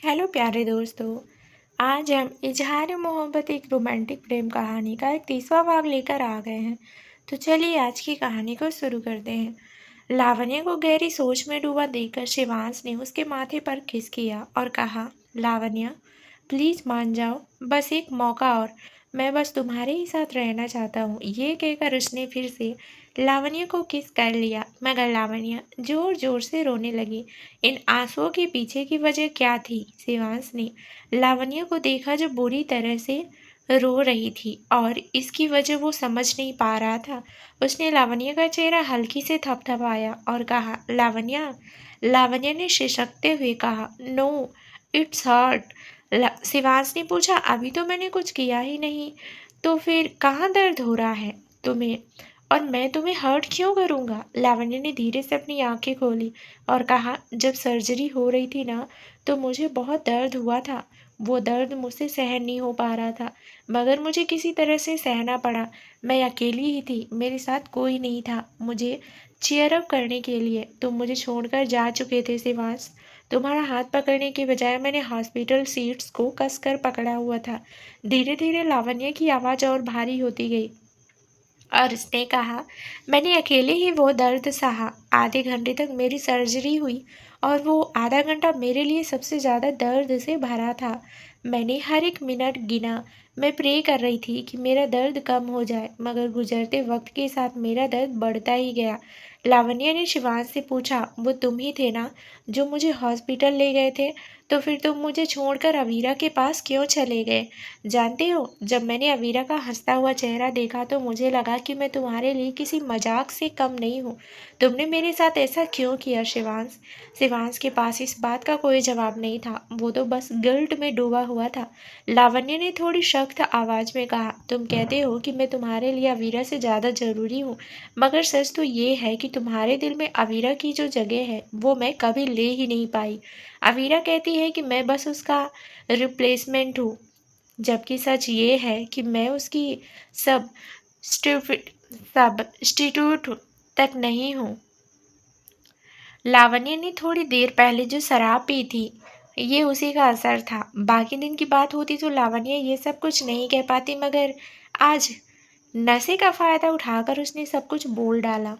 Hello प्यारे दोस्तों। आज हम इजहार मोहब्बत एक रोमांटिक प्रेम कहानी का एक तीसरा भाग लेकर आ गए हैं। तो चलिए आज की कहानी को शुरू करते हैं। लावण्य को गहरी सोच में डूबा देखकर शिवांश ने उसके माथे पर किस किया और कहा, लावण्य प्लीज मान जाओ, बस एक मौका और। मैं बस तुम्हारे ही साथ रहना चाहता हूँ। ये कहकर उसने फिर से लावण्य को किस कर लिया, मगर लावण्य जोर जोर से रोने लगी। इन आंसुओं के पीछे की वजह क्या थी? शिवांश ने लावण्य को देखा जो बुरी तरह से रो रही थी और इसकी वजह वो समझ नहीं पा रहा था। उसने लावण्य का चेहरा हल्की से थपथपाया और कहा, लावण्य। लावण्य ने सिसकते हुए कहा, नो, इट्स हर्ट। शिवांश ने पूछा, अभी तो मैंने कुछ किया ही नहीं, तो फिर कहाँ दर्द हो रहा है तुम्हें? और मैं तुम्हें हर्ट क्यों करूँगा? लावण्य ने धीरे से अपनी आंखें खोली और कहा, जब सर्जरी हो रही थी ना, तो मुझे बहुत दर्द हुआ था। वो दर्द मुझसे सहन नहीं हो पा रहा था, मगर मुझे किसी तरह से सहना पड़ा। मैं अकेली ही थी, मेरे साथ कोई नहीं था मुझे चीयर अप करने के लिए। तुम मुझे छोड़कर जा चुके थे शिवांश। तुम्हारा हाथ पकड़ने के बजाय मैंने हॉस्पिटल सीट्स को कसकर पकड़ा हुआ था। धीरे धीरे लावण्य की आवाज़ और भारी होती गई और उसने कहा, मैंने अकेले ही वो दर्द सहा। आधे घंटे तक मेरी सर्जरी हुई और वो आधा घंटा मेरे लिए सबसे ज़्यादा दर्द से भरा था। मैंने हर एक मिनट गिना। मैं प्रे कर रही थी कि मेरा दर्द कम हो जाए, मगर गुजरते वक्त के साथ मेरा दर्द बढ़ता ही गया। लावण्य ने शिवांश से पूछा, वो तुम ही थे ना जो मुझे हॉस्पिटल ले गए थे? तो फिर तुम मुझे छोड़कर अवीरा के पास क्यों चले गए? जानते हो, जब मैंने अवीरा का हंसता हुआ चेहरा देखा तो मुझे लगा कि मैं तुम्हारे लिए किसी मजाक से कम नहीं हूँ। तुमने मेरे साथ ऐसा क्यों किया शिवांश? शिवांश के पास इस बात का कोई जवाब नहीं था। वो तो बस गिल्ट में डूबा हुआ था। लावण्य ने थोड़ी सख्त आवाज में कहा, तुम कहते हो कि मैं तुम्हारे लिए अवीरा से ज़्यादा ज़रूरी हूँ, मगर सच तो ये है कि तुम्हारे दिल में अवीरा की जो जगह है वो मैं कभी ले ही नहीं पाई। अवीरा कहती है कि मैं बस उसका रिप्लेसमेंट हूँ, जबकि सच ये है कि मैं उसकी सब स्टूपिड सब्स्टिट्यूट तक नहीं हूँ। लावण्य ने थोड़ी देर पहले जो शराब पी थी, ये उसी का असर था। बाकी दिन की बात होती तो लावण्य ये सब कुछ नहीं कह पाती, मगर आज नशे का फायदा उठाकर उसने सब कुछ बोल डाला।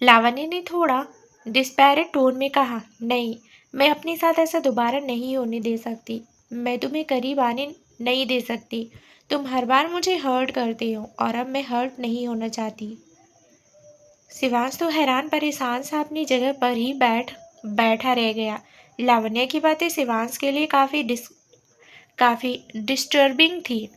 लावण्य ने थोड़ा डिस्पैरेट टोन में कहा, नहीं, मैं अपने साथ ऐसा दोबारा नहीं होने दे सकती। मैं तुम्हें करीब आने नहीं दे सकती। तुम हर बार मुझे हर्ट करते हो और अब मैं हर्ट नहीं होना चाहती। शिवांश तो हैरान परेशान सा अपनी जगह पर ही बैठा रह गया। लावण्य की बातें शिवांश के लिए काफ़ी डिस्टर्बिंग थी।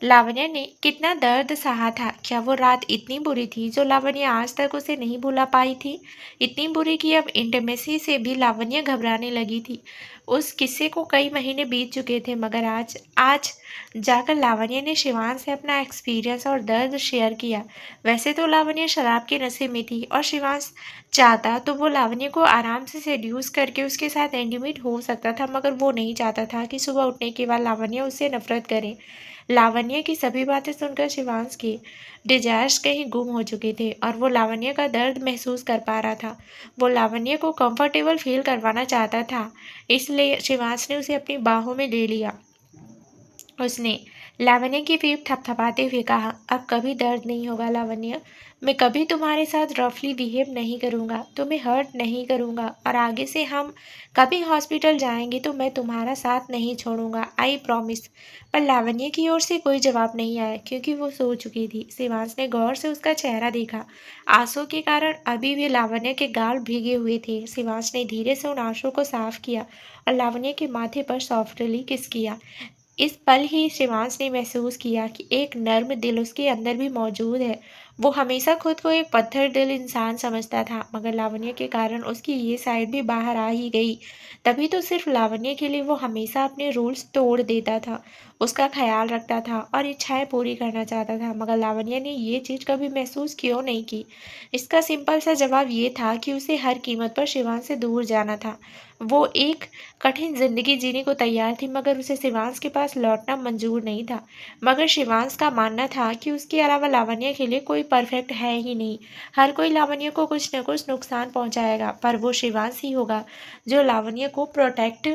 लावण्य ने कितना दर्द सहा था। क्या वो रात इतनी बुरी थी जो लावण्य आज तक उसे नहीं भुला पाई थी? इतनी बुरी कि अब इंटीमेसी से भी लावण्य घबराने लगी थी। उस किस्से को कई महीने बीत चुके थे, मगर आज आज जाकर लावण्य ने शिवांश से अपना एक्सपीरियंस और दर्द शेयर किया। वैसे तो लावण्य शराब के नशे में थी और शिवांश चाहता तो वो लावण्य को आराम से सेड्यूस करके उसके साथ इंटीमेट हो सकता था, मगर वो नहीं चाहता था कि सुबह उठने के बाद लावण्य उससे नफरत करे। लावण्य की सभी बातें सुनकर शिवांश के डिजायर्स कहीं गुम हो चुके थे और वो लावण्य का दर्द महसूस कर पा रहा था। वो लावण्य को कंफर्टेबल फील करवाना चाहता था, इसलिए शिवांश ने उसे अपनी बाहों में ले लिया। उसने लावण्य की पीठ थपथपाते हुए कहा, अब कभी दर्द नहीं होगा लावण्य। मैं कभी तुम्हारे साथ रफली बिहेव नहीं करूँगा, तुम्हें हर्ट नहीं करूँगा, और आगे से हम कभी हॉस्पिटल जाएंगे तो मैं तुम्हारा साथ नहीं छोड़ूंगा, आई प्रॉमिस। पर लावण्य की ओर से कोई जवाब नहीं आया, क्योंकि वो सो चुकी थी। शिवांश ने गौर से उसका चेहरा देखा। आंसू के कारण अभी भी लावण्य के गाल भीगे हुए थे। शिवांश ने धीरे से उन आंसू को साफ किया और लावण्य के माथे पर सॉफ्टली किस किया। इस पल ही शिवांश ने महसूस किया कि एक नर्म दिल उसके अंदर भी मौजूद है। वो हमेशा खुद को एक पत्थर दिल इंसान समझता था, मगर लावण्य के कारण उसकी ये साइड भी बाहर आ ही गई। तभी तो सिर्फ लावण्य के लिए वो हमेशा अपने रूल्स तोड़ देता था, उसका ख्याल रखता था और इच्छाएं पूरी करना चाहता था। मगर लावण्य ने ये चीज़ कभी महसूस क्यों नहीं की? इसका सिंपल सा जवाब ये था कि उसे हर कीमत पर शिवांश से दूर जाना था। वो एक कठिन जिंदगी जीने को तैयार थी, मगर उसे शिवांश के पास लौटना मंजूर नहीं था। मगर शिवांश का मानना था कि उसके अलावा लावण्य के लिए कोई परफेक्ट है ही नहीं। हर कोई लावण्य को कुछ न कुछ नुकसान पहुंचाएगा, पर वो शिवांश ही होगा जो लावण्य को प्रोटेक्ट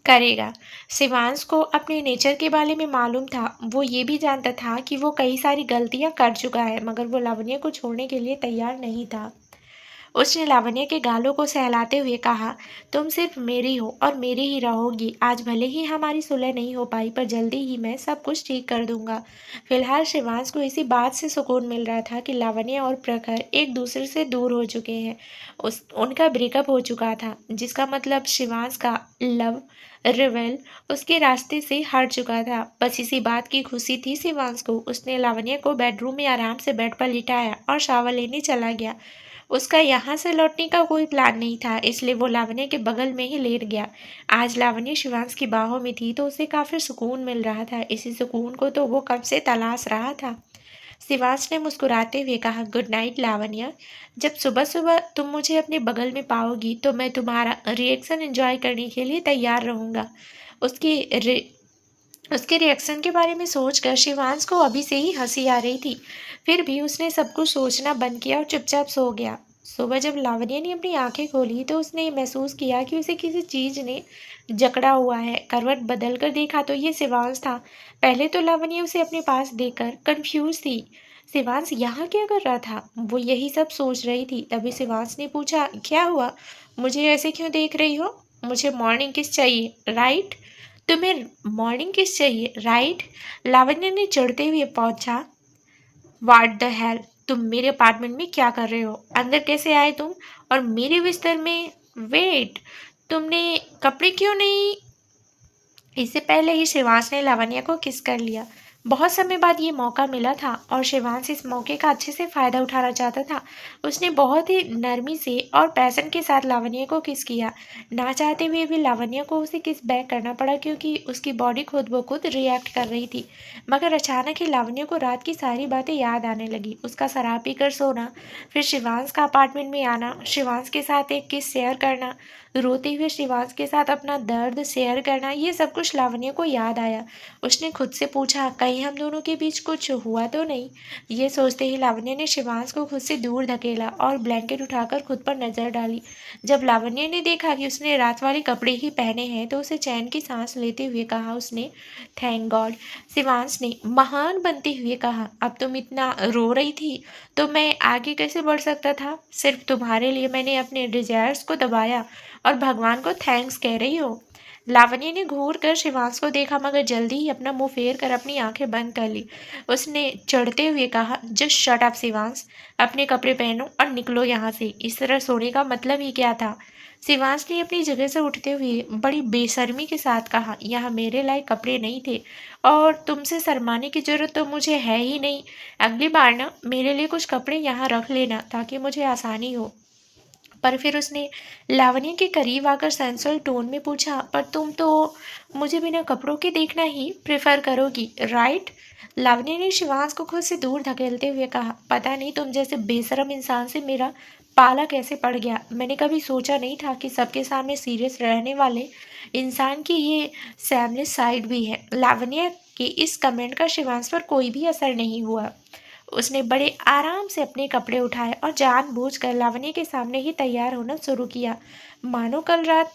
करेगा। शिवांश को अपने नेचर के बारे में मालूम था। वो ये भी जानता था कि वो कई सारी गलतियां कर चुका है, मगर वो लावण्य को छोड़ने के लिए तैयार नहीं था। उसने लावण्य के गालों को सहलाते हुए कहा, तुम सिर्फ मेरी हो और मेरी ही रहोगी। आज भले ही हमारी सुलह नहीं हो पाई, पर जल्दी ही मैं सब कुछ ठीक कर दूंगा। फिलहाल शिवांश को इसी बात से सुकून मिल रहा था कि लावण्य और प्रखर एक दूसरे से दूर हो चुके हैं। उनका ब्रेकअप हो चुका था, जिसका मतलब शिवांश का लव रिवेल उसके रास्ते से हट चुका था। बस इसी बात की खुशी थी शिवांश को। उसने लावण्य को बेडरूम में आराम से बेड पर लिटाया और शावर लेने चला गया। उसका यहाँ से लौटने का कोई प्लान नहीं था, इसलिए वो लावण्य के बगल में ही लेट गया। आज लावण्य शिवांश की बाहों में थी तो उसे काफी सुकून मिल रहा था। इसी सुकून को तो वो कब से तलाश रहा था। शिवांश ने मुस्कुराते हुए कहा, गुड नाइट लावण्य। जब सुबह सुबह तुम मुझे अपने बगल में पाओगी तो मैं तुम्हारा रिएक्शन एंजॉय करने के लिए तैयार रहूंगा। उसके रिएक्शन के बारे में सोचकर शिवांश को अभी से ही हंसी आ रही थी। फिर भी उसने सब कुछ सोचना बंद किया और चुपचाप सो गया। सुबह जब लावण्य ने अपनी आंखें खोली तो उसने महसूस किया कि उसे किसी चीज ने जकड़ा हुआ है। करवट बदल कर देखा तो ये शिवांश था। पहले तो लावण्य उसे अपने पास देखकर कंफ्यूज थी। शिवांश यहाँ क्या कर रहा था, वो यही सब सोच रही थी। तभी शिवांश ने पूछा, क्या हुआ, मुझे ऐसे क्यों देख रही हो? मुझे मॉर्निंग किस चाहिए, राइट? तुम्हें मॉर्निंग किस चाहिए, राइट? लावण्य ने चढ़ते हुए पहुंचा। व्हाट द हेल, तुम मेरे अपार्टमेंट में क्या कर रहे हो? अंदर कैसे आए तुम? और मेरे बिस्तर में? वेट, तुमने कपड़े क्यों नहीं? इससे पहले ही शिवांश ने लावण्य को किस कर लिया। बहुत समय बाद ये मौका मिला था और शिवांश इस मौके का अच्छे से फायदा उठाना चाहता था। उसने बहुत ही नरमी से और पैशन के साथ लावण्य को किस किया। ना चाहते हुए भी लावण्य को उसे किस बैक करना पड़ा, क्योंकि उसकी बॉडी खुद ब खुद रिएक्ट कर रही थी। मगर अचानक ही लावण्य को रात की सारी बातें याद आने लगी। उसका शराब पीकर सोना, फिर शिवांश का अपार्टमेंट में आना, शिवांश के साथ एक किस शेयर करना, रोते हुए शिवांश के साथ अपना दर्द शेयर करना, ये सब कुछ लावण्य को याद आया। उसने खुद से पूछा, कहीं हम दोनों के बीच कुछ हुआ तो नहीं? ये सोचते ही लावण्य ने शिवांश को खुद से दूर धकेला और ब्लैंकेट उठाकर खुद पर नजर डाली। जब लावण्य ने देखा कि उसने रात वाले कपड़े ही पहने हैं तो उसे चैन की सांस लेते हुए कहा, उसने, थैंक गॉड। शिवांश ने महान बनते हुए कहा, अब तुम इतना रो रही थी तो मैं आगे कैसे बढ़ सकता था? सिर्फ तुम्हारे लिए मैंने अपने डिजायर्स को दबाया और भगवान को थैंक्स कह रही हो? लावण्य ने घूर कर शिवांश को देखा, मगर जल्दी ही अपना मुंह फेर कर अपनी आंखें बंद कर ली। उसने चढ़ते हुए कहा, जस्ट शट अप शिवांश, अपने कपड़े पहनो और निकलो यहाँ से। इस तरह सोने का मतलब ही क्या था? शिवांश ने अपनी जगह से उठते हुए बड़ी बेशर्मी के साथ कहा, यहाँ मेरे लायक कपड़े नहीं थे और तुमसे शर्माने की जरूरत तो मुझे है ही नहीं। अगली बार ना मेरे लिए कुछ कपड़े यहाँ रख लेना ताकि मुझे आसानी हो। पर फिर उसने लावण्य के करीब आकर सेंसुअल टोन में पूछा, पर तुम तो मुझे बिना कपड़ों के देखना ही प्रेफर करोगी, राइट? लावण्य ने शिवांश को खुद से दूर धकेलते हुए कहा, पता नहीं तुम जैसे बेशरम इंसान से मेरा पाला कैसे पड़ गया। मैंने कभी सोचा नहीं था कि सबके सामने सीरियस रहने वाले इंसान की ये सैमलेस साइड भी है। लावण्य के इस कमेंट का शिवांश पर कोई भी असर नहीं हुआ। उसने बड़े आराम से अपने कपड़े उठाए और जानबूझकर लावण्य के सामने ही तैयार होना शुरू किया, मानो कल रात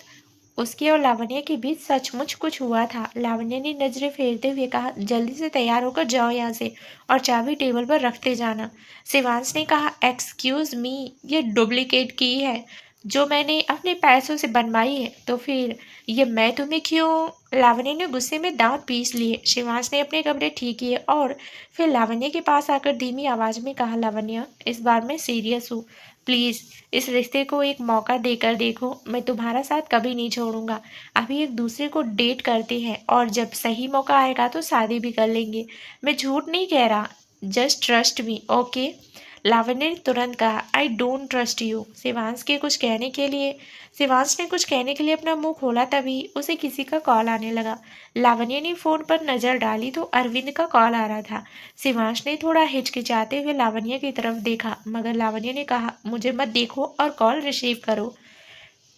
उसके और लावण्य के बीच सचमुच कुछ हुआ था। लावण्य ने नजरें फेरते हुए कहा, जल्दी से तैयार होकर जाओ यहाँ से और चाबी टेबल पर रखते जाना। शिवांश ने कहा, एक्सक्यूज मी, ये डुप्लीकेट की है जो मैंने अपने पैसों से बनवाई है, तो फिर ये मैं तुम्हें क्यों? लावण्य ने गुस्से में दांत पीस लिए। शिवांश ने अपने कपड़े ठीक किए और फिर लावण्य के पास आकर धीमी आवाज में कहा, लावण्य, इस बार मैं सीरियस हूँ, प्लीज इस रिश्ते को एक मौका देकर देखो। मैं तुम्हारा साथ कभी नहीं छोड़ूंगा। अभी एक दूसरे को डेट करते हैं और जब सही मौका आएगा तो शादी भी कर लेंगे। मैं झूठ नहीं कह रहा, जस्ट ट्रस्ट मी, ओके? लावण्य ने तुरंत कहा, I don't trust you. Shivansh ने कुछ कहने के लिए अपना मुंह खोला, तभी उसे किसी का कॉल आने लगा। लावण्य ने फोन पर नजर डाली तो अरविंद का कॉल आ रहा था। शिवांश ने थोड़ा हिचकिचाते हुए लावण्य की तरफ देखा, मगर लावण्य ने कहा, मुझे मत देखो और कॉल रिसीव करो।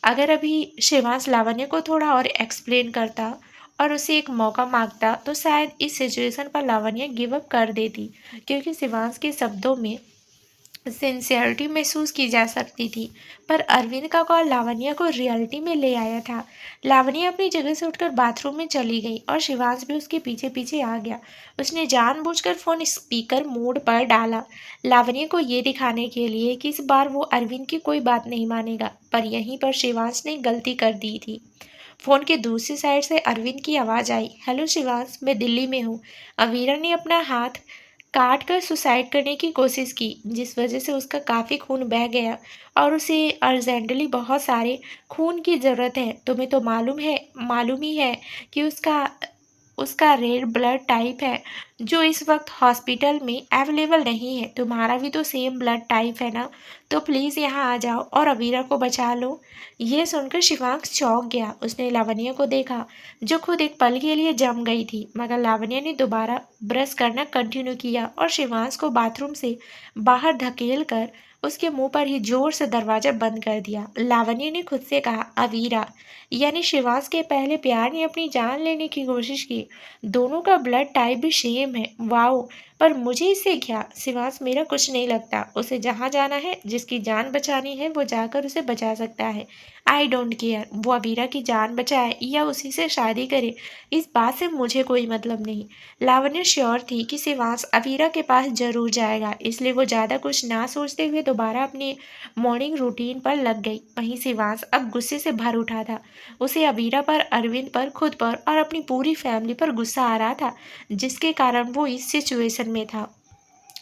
अगर अभी शिवांश लावण्य को थोड़ा और एक्सप्लेन करता और उसे एक मौका मांगता तो शायद इस सिचुएशन पर लावण्य गिव अप कर देती, क्योंकि शिवांश के शब्दों में सिंसियरिटी महसूस की जा सकती थी। पर अरविंद का कॉल लावण्य को रियलिटी में ले आया था। लावण्य अपनी जगह से उठकर बाथरूम में चली गई और शिवांश भी उसके पीछे पीछे आ गया। उसने जानबूझकर फोन स्पीकर मोड पर डाला, लावण्य को ये दिखाने के लिए कि इस बार वो अरविंद की कोई बात नहीं मानेगा। पर यहीं पर शिवांश ने गलती कर दी थी। फोन के दूसरी साइड से अरविंद की आवाज आई, हेलो शिवांश, मैं दिल्ली में हूँ। अवीरा ने अपना हाथ काट कर सुसाइड करने की कोशिश की, जिस वजह से उसका काफ़ी खून बह गया और उसे अर्जेंटली बहुत सारे खून की ज़रूरत है। तुम्हें तो मालूम ही है कि उसका उसका रेड ब्लड टाइप है, जो इस वक्त हॉस्पिटल में अवेलेबल नहीं है। तुम्हारा भी तो सेम ब्लड टाइप है ना, तो प्लीज़ यहाँ आ जाओ और अवीरा को बचा लो। ये सुनकर शिवांश चौंक गया। उसने लावण्य को देखा, जो खुद एक पल के लिए जम गई थी, मगर लावण्य ने दोबारा ब्रश करना कंटिन्यू किया और शिवांश को बाथरूम से बाहर धकेल कर उसके मुंह पर ही जोर से दरवाजा बंद कर दिया। लावण्य ने खुद से कहा, अवीरा यानी शिवांश के पहले प्यार ने अपनी जान लेने की कोशिश की। दोनों का ब्लड टाइप भी सेम है, वाओ। पर मुझे इससे क्या, शिवांश मेरा कुछ नहीं लगता। उसे जहाँ जाना है, जिसकी जान बचानी है, वो जाकर उसे बचा सकता है। आई डोंट केयर वो अवीरा की जान बचाए या उसी से शादी करे, इस बात से मुझे कोई मतलब नहीं। लावण्य श्योर थी कि शिवांश अवीरा के पास जरूर जाएगा, इसलिए वो ज़्यादा कुछ ना सोचते हुए दोबारा अपनी मॉर्निंग रूटीन पर लग गई। वहीं शिवांश अब गुस्से से भर उठा था। उसे अवीरा पर, अरविंद पर, खुद पर और अपनी पूरी फैमिली पर गुस्सा आ रहा था, जिसके कारण वो इस सिचुएशन में था।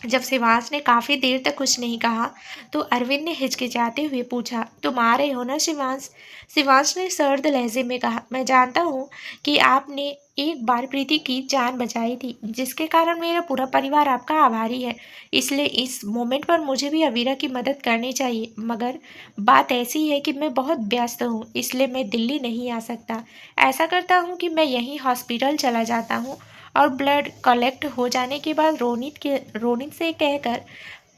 जब शिवांश ने काफ़ी देर तक कुछ नहीं कहा तो अरविंद ने हिचकिचाते हुए पूछा, तुम आ रहे हो ना शिवांश? शिवांश ने सर्द लहजे में कहा, मैं जानता हूँ कि आपने एक बार प्रीति की जान बचाई थी, जिसके कारण मेरा पूरा परिवार आपका आभारी है। इसलिए इस मोमेंट पर मुझे भी अवीरा की मदद करनी चाहिए, मगर बात ऐसी है कि मैं बहुत व्यस्त हूँ, इसलिए मैं दिल्ली नहीं आ सकता। ऐसा करता हूँ कि मैं यहीं हॉस्पिटल चला जाता हूँ और ब्लड कलेक्ट हो जाने के बाद रोनित से कहकर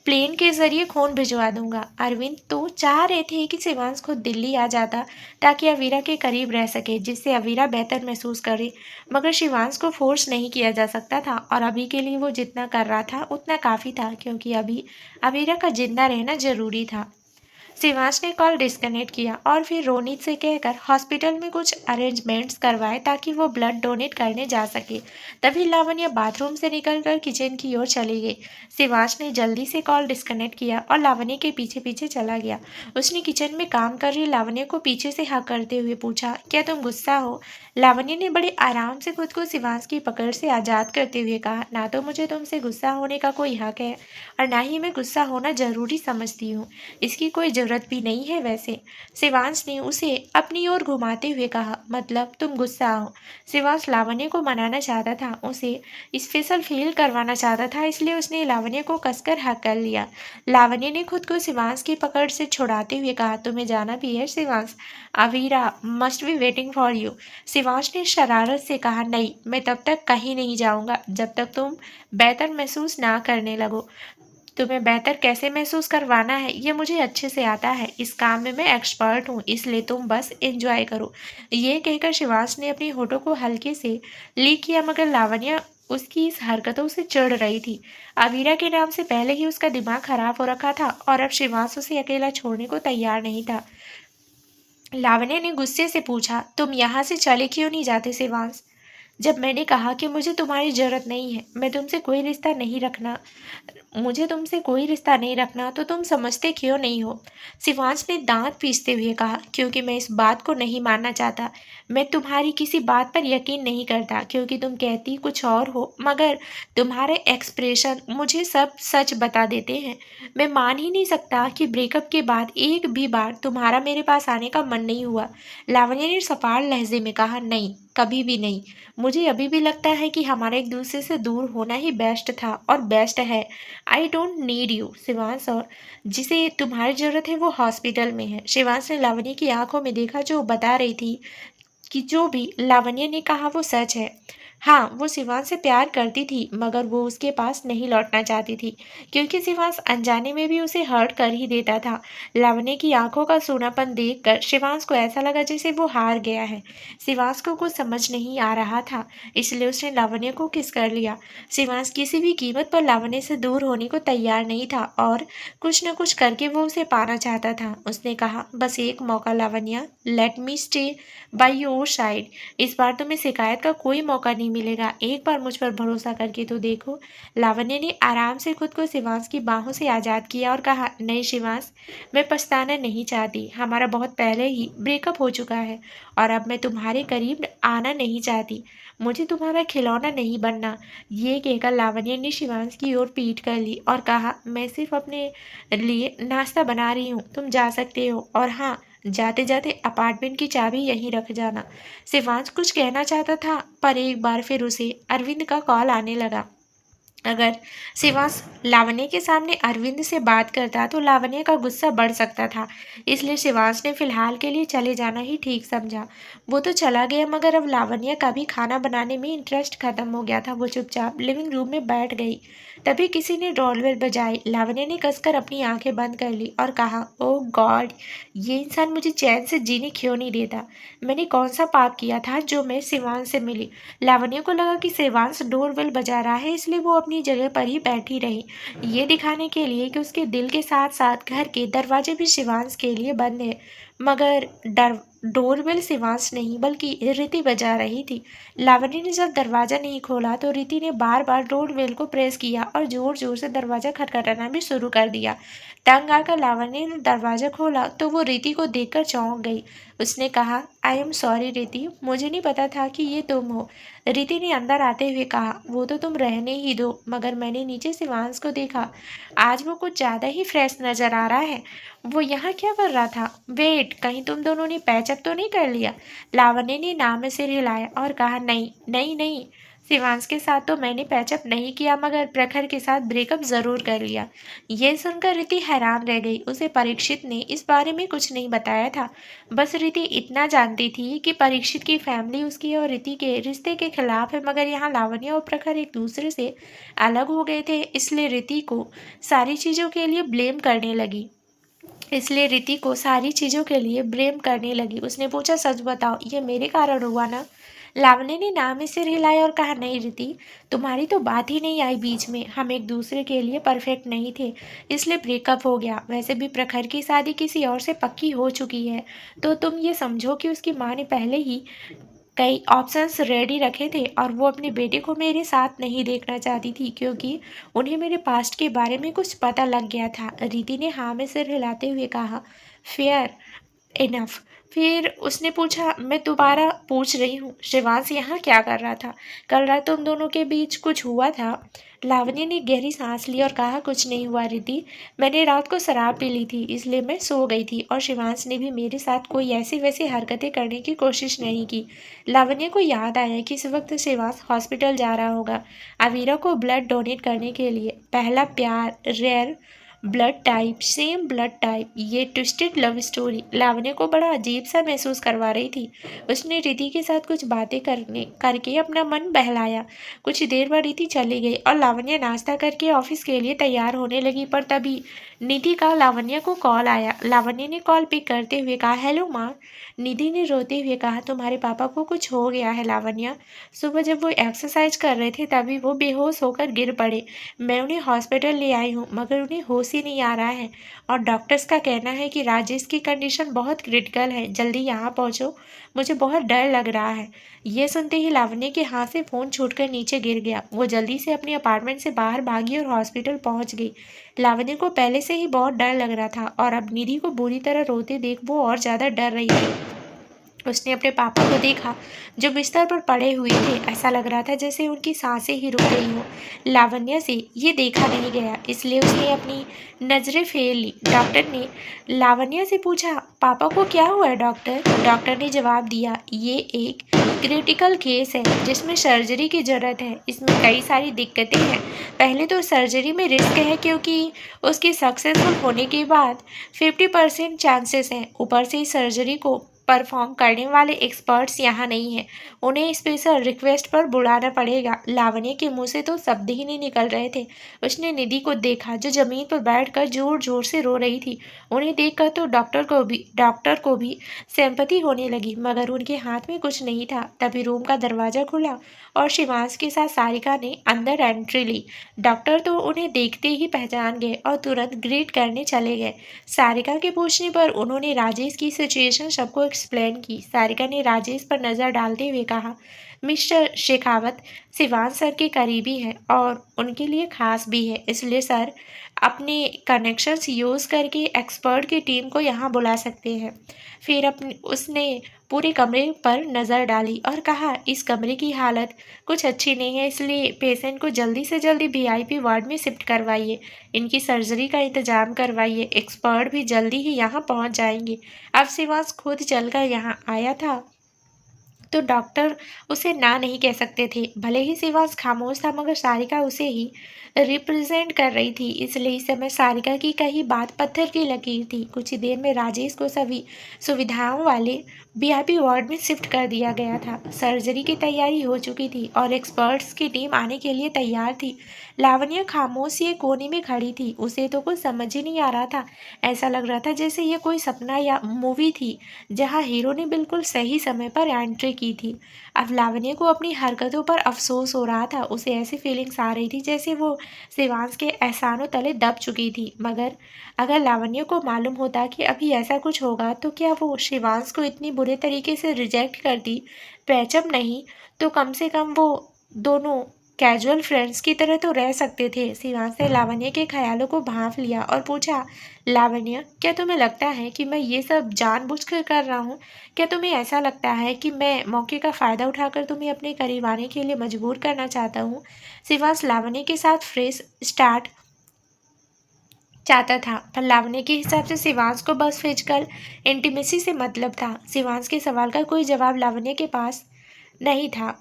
प्लेन के जरिए खून भिजवा दूंगा। अरविंद तो चाह रहे थे कि शिवांश खुद दिल्ली आ जाता ताकि अवीरा के करीब रह सके, जिससे अवीरा बेहतर महसूस करे, मगर शिवांश को फोर्स नहीं किया जा सकता था और अभी के लिए वो जितना कर रहा था उतना काफ़ी था, क्योंकि अभी अवीरा का जिंदा रहना जरूरी था। शिवांश ने कॉल डिस्कनेक्ट किया और फिर रोनित से कहकर हॉस्पिटल में कुछ अरेंजमेंट्स करवाए ताकि वो ब्लड डोनेट करने जा सके। तभी लावण्य बाथरूम से निकलकर किचन की ओर चली गई। शिवांश ने जल्दी से कॉल डिस्कनेक्ट किया और लावण्य के पीछे पीछे चला गया। उसने किचन में काम कर रही लावण्य को पीछे से हक करते हुए पूछा, क्या तुम गुस्सा हो? लावण्य ने बड़े आराम से खुद को शिवांश की पकड़ से आज़ाद करते हुए कहा, ना तो मुझे तुमसे गुस्सा होने का कोई हक है और ना ही मैं गुस्सा होना जरूरी समझती हूँ। इसकी कोई ज़रूरत भी नहीं है वैसे। शिवांश ने उसे अपनी ओर घुमाते हुए कहा, मतलब तुम गुस्सा हो? शिवांश लावण्य को मनाना चाहता था, उसे स्पेशल फील करवाना चाहता था, इसलिए उसने लावण्य को कसकर हक कर लिया। लावण्य ने खुद को शिवांश की पकड़ से छुड़ाते हुए कहा, तुम्हें जाना भी है Shivansh? Avira must be waiting for you. Shivansh ने शरारत से कहा, नहीं, मैं तब तक कहीं नहीं जाऊंगा जब तक तुम बेहतर महसूस ना करने लगो। तुम्हें बेहतर कैसे महसूस करवाना है ये मुझे अच्छे से आता है, इस काम में मैं एक्सपर्ट हूँ, इसलिए तुम बस एंजॉय करो। ये कहकर शिवांश ने अपनी होठों को हल्के से लीक किया, मगर लावण्य उसकी इस हरकतों से चिढ़ रही थी। अवीरा के नाम से पहले ही उसका दिमाग खराब हो रखा था और अब शिवांश उसे अकेला छोड़ने को तैयार नहीं था। लावण्य ने गुस्से से पूछा, तुम यहाँ से चले क्यों नहीं जाते शिवांश? जब मैंने कहा कि मुझे तुम्हारी जरूरत नहीं है, मुझे तुमसे कोई रिश्ता नहीं रखना, तो तुम समझते क्यों नहीं हो? शिवांश ने दांत पीसते हुए कहा, क्योंकि मैं इस बात को नहीं मानना चाहता। मैं तुम्हारी किसी बात पर यकीन नहीं करता, क्योंकि तुम कहती कुछ और हो, मगर तुम्हारे एक्सप्रेशन मुझे सब सच बता देते हैं। मैं मान ही नहीं सकता कि ब्रेकअप के बाद एक भी बार तुम्हारा मेरे पास आने का मन नहीं हुआ। लावण्य ने सफाल लहजे में कहा, नहीं, कभी भी नहीं। मुझे अभी भी लगता है कि हमारा एक दूसरे से दूर होना ही बेस्ट था और बेस्ट है। I don't need you Shivansh, और जिसे तुम्हारी जरूरत है वो हॉस्पिटल में है। शिवांश ने लावण्य की आंखों में देखा, जो बता रही थी कि जो भी लावण्य ने कहा वो सच है। हाँ, वो शिवांश से प्यार करती थी, मगर वो उसके पास नहीं लौटना चाहती थी, क्योंकि शिवांश अनजाने में भी उसे हर्ट कर ही देता था। लावण्य की आंखों का सूनापन देखकर शिवांश को ऐसा लगा जैसे वो हार गया है। शिवांश को कुछ समझ नहीं आ रहा था, इसलिए उसने लावण्य को किस कर लिया। शिवांश किसी भी कीमत पर लावण्य से दूर होने को तैयार नहीं था और कुछ न कुछ करके वो उसे पाना चाहता था। उसने कहा, बस एक मौका Lavanya, let me stay by your side. इस बार तुम्हें शिकायत का कोई मौका नहीं मिलेगा, एक बार मुझ पर भरोसा करके तो देखो। लावण्य ने आराम से खुद को शिवांश की बाहों से आज़ाद किया और कहा, नहीं शिवांश, मैं पछताना नहीं चाहती। हमारा बहुत पहले ही ब्रेकअप हो चुका है और अब मैं तुम्हारे करीब आना नहीं चाहती। मुझे तुम्हारा खिलौना नहीं बनना। ये कहकर लावण्य ने शिवांश की ओर पीठ कर ली और कहा, मैं सिर्फ अपने लिए नाश्ता बना रही हूँ, तुम जा सकते हो। और हाँ, जाते जाते अपार्टमेंट की चाबी यहीं रख जाना। शिवांश कुछ कहना चाहता था, पर एक बार फिर उसे अरविंद का कॉल आने लगा। अगर शिवांश लावण्य के सामने अरविंद से बात करता तो लावण्य का गुस्सा बढ़ सकता था, इसलिए शिवांश ने फिलहाल के लिए चले जाना ही ठीक समझा। वो तो चला गया, मगर अब लावण्य का भी खाना बनाने में इंटरेस्ट खत्म हो गया था। वो चुपचाप लिविंग रूम में बैठ गई। तभी किसी ने डोरबेल बजाई। लावण्य ने कसकर अपनी आंखें बंद कर ली और कहा, ओह गॉड, ये इंसान मुझे चैन से जीने क्यों नहीं देता। मैंने कौन सा पाप किया था जो मैं शिवांश से मिली। लावण्य को लगा कि शिवांश डोरबेल बजा रहा है, इसलिए वो अपनी जगह पर ही बैठी रही, ये दिखाने के लिए कि उसके दिल के साथ साथ घर के दरवाजे भी शिवांश के लिए बंद है। मगर डोरबेल शिवांश नहीं बल्कि रिति बजा रही थी। लावण्य ने जब दरवाज़ा नहीं खोला तो रिति ने बार बार डोरबेल को प्रेस किया और जोर जोर से दरवाज़ा खटखटाना भी शुरू कर दिया। तंग आकर लावण्य ने दरवाज़ा खोला तो वो रिति को देखकर चौंक गई। उसने कहा, आई एम सॉरी रिति, मुझे नहीं पता था कि ये तुम हो। रिति ने अंदर आते हुए कहा, वो तो तुम रहने ही दो, मगर मैंने नीचे शिवांश को देखा। आज वो कुछ ज़्यादा ही फ्रेश नज़र आ रहा है। वो यहाँ क्या कर रहा था? वेट, कहीं तुम दोनों ने पैचअप तो नहीं कर लिया? लावण्य ने नाम में सिर हिलाया और कहा, नहीं नहीं नहीं, शिवांश के साथ तो मैंने पैचअप नहीं किया, मगर प्रखर के साथ ब्रेकअप ज़रूर कर लिया। ये सुनकर रिति हैरान रह गई। उसे परीक्षित ने इस बारे में कुछ नहीं बताया था। बस रिति इतना जानती थी कि परीक्षित की फैमिली उसकी और रिति के रिश्ते के खिलाफ है, मगर यहाँ लावण्य और प्रखर एक दूसरे से अलग हो गए थे, इसलिए रिति को सारी चीज़ों के लिए ब्लेम करने लगी। उसने पूछा, सच बताओ, ये मेरे कारण हुआ ना? लावण्य ने नाम में सिर हिलाया और कहा, नहीं रिति, तुम्हारी तो बात ही नहीं आई बीच में। हम एक दूसरे के लिए परफेक्ट नहीं थे, इसलिए ब्रेकअप हो गया। वैसे भी प्रखर की शादी किसी और से पक्की हो चुकी है, तो तुम ये समझो कि उसकी माँ ने पहले ही कई ऑप्शंस रेडी रखे थे और वो अपने बेटे को मेरे साथ नहीं देखना चाहती थी, क्योंकि उन्हें मेरे पास्ट के बारे में कुछ पता लग गया था। रिति ने हाँ में सिर हिलाते हुए कहा, फेयर इनफ। फिर उसने पूछा, मैं दोबारा पूछ रही हूँ, शिवांश यहाँ क्या कर रहा था? कल रात तुम दोनों के बीच कुछ हुआ था? लावण्य ने गहरी सांस ली और कहा, कुछ नहीं हुआ रिति, मैंने रात को शराब पी ली थी, इसलिए मैं सो गई थी और शिवांश ने भी मेरे साथ कोई ऐसी वैसी हरकतें करने की कोशिश नहीं की। लावण्य को याद आया कि इस वक्त शिवांश हॉस्पिटल जा रहा होगा अवीरा को ब्लड डोनेट करने के लिए। पहला प्यार, rare blood type, same blood type, ये ट्विस्टेड लव स्टोरी लावण्य को बड़ा अजीब सा महसूस करवा रही थी। उसने रिति के साथ कुछ बातें करके अपना मन बहलाया। कुछ देर बाद रिति चली गई और लावण्य नाश्ता करके ऑफिस के लिए तैयार होने लगी, पर तभी निधि का लावण्य को कॉल आया। लावण्य ने कॉल पिक करते हुए कहा, हेलो माँ। निधि ने रोते हुए कहा, तुम्हारे पापा को कुछ हो गया है लावण्य। सुबह जब वो एक्सरसाइज कर रहे थे तभी वो बेहोश होकर गिर पड़े। मैं उन्हें हॉस्पिटल ले आई हूँ, मगर उन्हें होश ही नहीं आ रहा है और डॉक्टर्स का कहना है कि राजेश की कंडीशन बहुत क्रिटिकल है, जल्दी यहाँ पहुँचो, मुझे बहुत डर लग रहा है। ये सुनते ही लावण्य के हाथ से फ़ोन छूटकर नीचे गिर गया। वो जल्दी से अपने अपार्टमेंट से बाहर भागी और हॉस्पिटल पहुँच गई। लावण्य को पहले से ही बहुत डर लग रहा था और अब निधि को बुरी तरह रोते देख वो और ज़्यादा डर रही थी। उसने अपने पापा को देखा जो बिस्तर पर पड़े हुए थे। ऐसा लग रहा था जैसे उनकी सांसें ही रुक गई हों। लावण्य से ये देखा नहीं गया, इसलिए उसने अपनी नज़रें फेर ली। डॉक्टर ने लावण्य से पूछा, पापा को क्या हुआ है डॉक्टर? डॉक्टर ने जवाब दिया, ये एक क्रिटिकल केस है जिसमें सर्जरी की ज़रूरत है। इसमें कई सारी दिक्कतें हैं। पहले तो सर्जरी में रिस्क है, क्योंकि उसके सक्सेसफुल होने के बाद 50% चांसेस हैं। ऊपर से इस सर्जरी को परफॉर्म करने वाले एक्सपर्ट्स यहाँ नहीं हैं। उन्हें स्पेशल रिक्वेस्ट पर बुलाना पड़ेगा। लावण्य के मुंह से तो शब्द ही नहीं निकल रहे थे। उसने निधि को देखा जो जमीन पर बैठकर जोर जोर से रो रही थी। उन्हें देखकर तो डॉक्टर को भी सिंपैथी होने लगी, मगर उनके हाथ में कुछ नहीं था। तभी रूम का दरवाजा खुला और शिवांश के साथ सारिका ने अंदर एंट्री ली। डॉक्टर तो उन्हें देखते ही पहचान गए और तुरंत ग्रीट करने चले गए। सारिका के पूछने पर उन्होंने राजेश की सिचुएशन सबको एक्सप्लेन की। सारिका ने राजेश पर नज़र डालते हुए कहा, मिस्टर शेखावत शिवांश सर के करीबी हैं और उनके लिए खास भी है, इसलिए सर अपने कनेक्शंस यूज़ करके एक्सपर्ट की टीम को यहाँ बुला सकते हैं। फिर उसने पूरे कमरे पर नज़र डाली और कहा, इस कमरे की हालत कुछ अच्छी नहीं है, इसलिए पेशेंट को जल्दी से जल्दी वीआईपी वार्ड में शिफ्ट करवाइए। इनकी सर्जरी का इंतजाम करवाइए। एक्सपर्ट भी जल्दी ही यहाँ पहुँच जाएंगे। अब शिवांश खुद चलकर यहाँ आया था तो डॉक्टर उसे ना नहीं कह सकते थे। भले ही शिवांश खामोश था, मगर सारिका उसे ही रिप्रेजेंट कर रही थी, इसलिए इस समय सारिका की कही बात पत्थर की लकीर थी। कुछ ही देर में राजेश को सभी सुविधाओं वाले वीआईपी वार्ड में शिफ्ट कर दिया गया था। सर्जरी की तैयारी हो चुकी थी और एक्सपर्ट्स की टीम आने के लिए तैयार थी। लावण्य खामोश एक कोने में खड़ी थी। उसे तो कुछ समझ ही नहीं आ रहा था। ऐसा लग रहा था जैसे ये कोई सपना या मूवी थी जहाँ हीरो ने बिल्कुल सही समय पर एंट्री की थी। अब लावण्य को अपनी हरकतों पर अफसोस हो रहा था। उसे ऐसी फीलिंग्स आ रही थी जैसे वो शिवांश के एहसानों तले दब चुकी थी। मगर अगर लावण्य को मालूम होता कि अभी ऐसा कुछ होगा तो क्या वो शिवांश को इतनी बुरे तरीके से रिजेक्ट करती? पैचअप नहीं तो कम से कम वो दोनों कैजुअल फ्रेंड्स की तरह तो रह सकते थे। शिवांश ने लावण्य के ख्यालों को भांप लिया और पूछा, लावण्य क्या तुम्हें लगता है कि मैं ये सब जानबूझकर कर रहा हूँ? क्या तुम्हें ऐसा लगता है कि मैं मौके का फ़ायदा उठाकर तुम्हें अपने करीब आने के लिए मजबूर करना चाहता हूँ? शिवांश लावण्य के साथ फ्रेश स्टार्ट चाहता था, पर लावण्य के हिसाब से शिवांश को बस फिजिकल इंटीमेसी से मतलब था। शिवांश के सवाल का कोई जवाब लावण्य के पास नहीं था।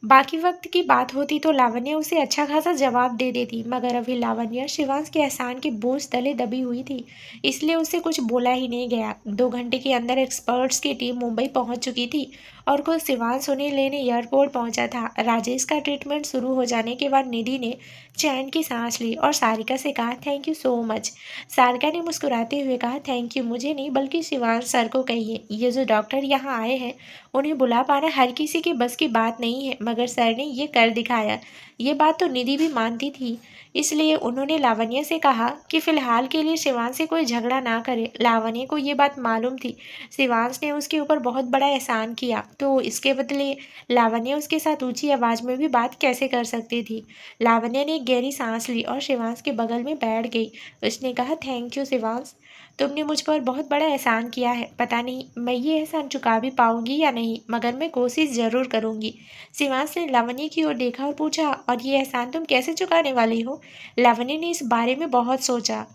बाकी वक्त की बात होती तो लावण्य उसे अच्छा खासा जवाब दे देती, मगर अभी लावण्य शिवांश के एहसान के बोझ तले दबी हुई थी, इसलिए उसे कुछ बोला ही नहीं गया। 2 घंटे के अंदर एक्सपर्ट्स की टीम मुंबई पहुंच चुकी थी और खुद शिवांश उन्हें लेने एयरपोर्ट पहुंचा था। राजेश का ट्रीटमेंट शुरू हो जाने के बाद निधि ने चैन की सांस ली और सारिका से कहा, thank you so much. Sarika ने मुस्कुराते हुए कहा, थैंक यू मुझे नहीं बल्कि शिवांश सर को कहिए। ये जो डॉक्टर यहाँ आए हैं उन्हें बुला पाना हर किसी की बस की बात नहीं है, मगर सर ने ये कर दिखाया। ये बात तो निधि भी मानती थी, इसलिए उन्होंने लावण्य से कहा कि फिलहाल के लिए शिवांश से कोई झगड़ा ना करे। लावण्य को ये बात मालूम थी शिवांश ने उसके ऊपर बहुत बड़ा एहसान किया, तो इसके बदले लावण्य उसके साथ ऊंची आवाज़ में भी बात कैसे कर सकती थी। लावण्य ने एक गहरी सांस ली और शिवांश के बगल में बैठ गई। उसने कहा, थैंक यू शिवांश, तुमने मुझ पर बहुत बड़ा एहसान किया है। पता नहीं मैं ये एहसान चुका भी पाऊंगी या नहीं, मगर मैं कोशिश ज़रूर करूंगी। शिवांश ने लावण्य की ओर देखा और पूछा, और ये एहसान तुम कैसे चुकाने वाली हो? लावण्य ने इस बारे में बहुत सोचा।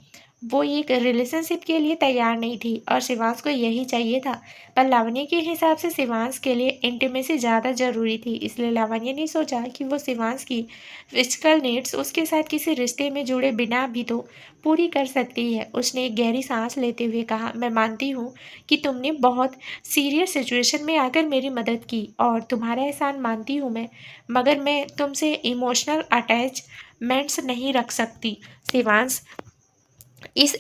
वो एक रिलेशनशिप के लिए तैयार नहीं थी और शिवांश को यही चाहिए था, पर लावण्य के हिसाब से शिवांश के लिए इंटीमेसी ज़्यादा ज़रूरी थी। इसलिए लावण्य ने सोचा कि वो शिवांश की फिजिकल नीड्स उसके साथ किसी रिश्ते में जुड़े बिना भी तो पूरी कर सकती है। उसने एक गहरी सांस लेते हुए कहा, मैं मानती हूँ कि तुमने बहुत सीरियस सिचुएशन में आकर मेरी मदद की और तुम्हारा एहसान मानती हूँ मैं, मगर मैं तुमसे इमोशनल अटैचमेंट्स नहीं रख सकती। शिवांश इस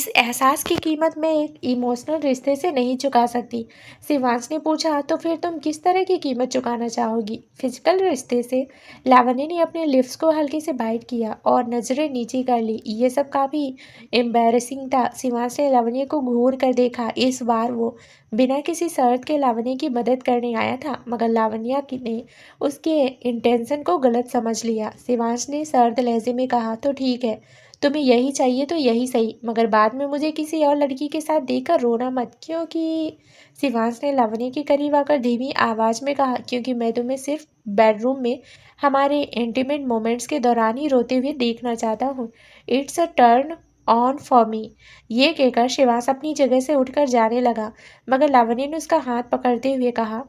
एहसास की कीमत मैं एक इमोशनल रिश्ते से नहीं चुका सकती। शिवांश ने पूछा, तो फिर तुम किस तरह की कीमत चुकाना चाहोगी? फिजिकल रिश्ते से? लावण्य ने अपने लिप्स को हल्के से बाइट किया और नजरें नीचे कर ली। ये सब काफ़ी एम्बैरेसिंग था। शिवांश ने लावण्य को घूर कर देखा। इस बार वो बिना किसी शर्त के लावण्य की मदद करने आया था, मगर लावण्य ने उसके इंटेंशन को गलत समझ लिया। शिवांश ने सर्द लहजे में कहा, तो ठीक है, तुम्हें यही चाहिए तो यही सही, मगर बाद में मुझे किसी और लड़की के साथ देखकर रोना मत। क्योंकि शिवांश ने लावण्य के करीब आकर धीमी आवाज़ में कहा, क्योंकि मैं तुम्हें सिर्फ बेडरूम में हमारे इंटीमेट मोमेंट्स के दौरान ही रोते हुए देखना चाहता हूँ। It's a turn on for me. ये कहकर शिवांश अपनी जगह से उठकर जाने लगा, मगर लावण्य ने उसका हाथ पकड़ते हुए कहा,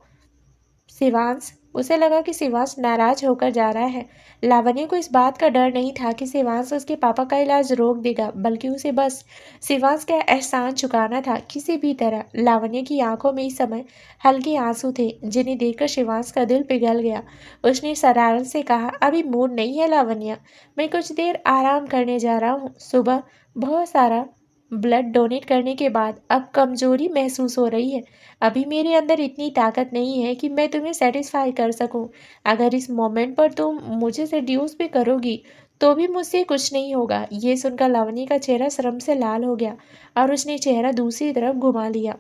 शिवांश उसे लगा कि शिवांश नाराज होकर जा रहा है। लावण्य को इस बात का डर नहीं था कि शिवांश उसके पापा का इलाज रोक देगा, बल्कि उसे बस शिवांश का एहसान चुकाना था किसी भी तरह। लावण्य की आंखों में इस समय हल्के आंसू थे, जिन्हें देखकर शिवांश का दिल पिघल गया। उसने शरारत से कहा, अभी मूड नहीं है लावण्य, मैं कुछ देर आराम करने जा रहा हूँ। सुबह बहुत सारा ब्लड डोनेट करने के बाद अब कमजोरी महसूस हो रही है। अभी मेरे अंदर इतनी ताकत नहीं है कि मैं तुम्हें सेटिस्फाई कर सकूं। अगर इस मोमेंट पर तुम मुझे सेड्यूस भी करोगी तो भी मुझसे कुछ नहीं होगा। ये सुनकर लावणी का चेहरा शर्म से लाल हो गया और उसने चेहरा दूसरी तरफ घुमा लिया।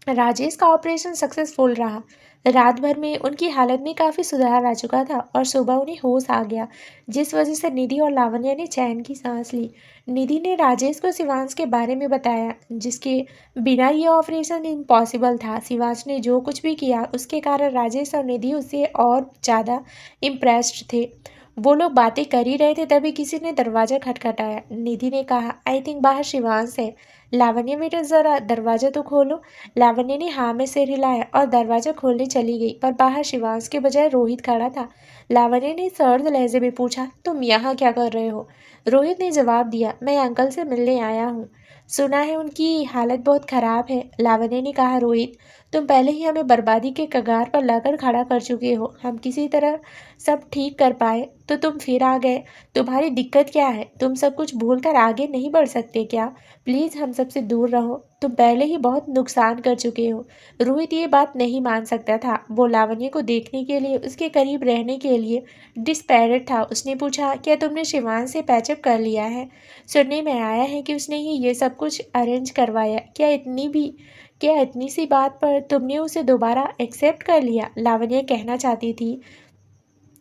राजेश का ऑपरेशन सक्सेसफुल रहा। रात भर में उनकी हालत में काफ़ी सुधार आ चुका था और सुबह उन्हें होश आ गया, जिस वजह से निधि और लावण्य ने चैन की सांस ली। निधि ने राजेश को शिवांश के बारे में बताया, जिसके बिना ये ऑपरेशन इम्पॉसिबल था। शिवांश ने जो कुछ भी किया उसके कारण राजेश और निधि उससे और ज़्यादा इम्प्रेस्ड थे। वो लोग बातें कर ही रहे थे, तभी किसी ने दरवाज़ा खटखटाया। निधि ने कहा, आई थिंक बाहर शिवांश है। लावण्य बेटा ज़रा दरवाज़ा तो खोलो। लावण्य ने हाँ में सिर हिलाया और दरवाज़ा खोलने चली गई, पर बाहर शिवांश के बजाय रोहित खड़ा था। लावण्य ने सर्द लहजे में पूछा, तुम यहाँ क्या कर रहे हो? रोहित ने जवाब दिया, मैं अंकल से मिलने आया हूँ। सुना है उनकी हालत बहुत ख़राब है। लावण्य ने कहा, रोहित तुम पहले ही हमें बर्बादी के कगार पर लाकर खड़ा कर चुके हो। हम किसी तरह सब ठीक कर पाए तो तुम फिर आ गए। तुम्हारी दिक्कत क्या है? तुम सब कुछ भूलकर आगे नहीं बढ़ सकते क्या? प्लीज़ हम सबसे दूर रहो, तुम पहले ही बहुत नुकसान कर चुके हो। रोहित ये बात नहीं मान सकता था। वो लावण्य को देखने के लिए, उसके करीब रहने के लिए डिस्पैरेट था। उसने पूछा, क्या तुमने शिवान से पैचअप कर लिया है? सुनने में आया है कि उसने ही ये सब कुछ अरेंज करवाया। क्या इतनी सी बात पर तुमने उसे दोबारा एक्सेप्ट कर लिया? लावण्य कहना चाहती थी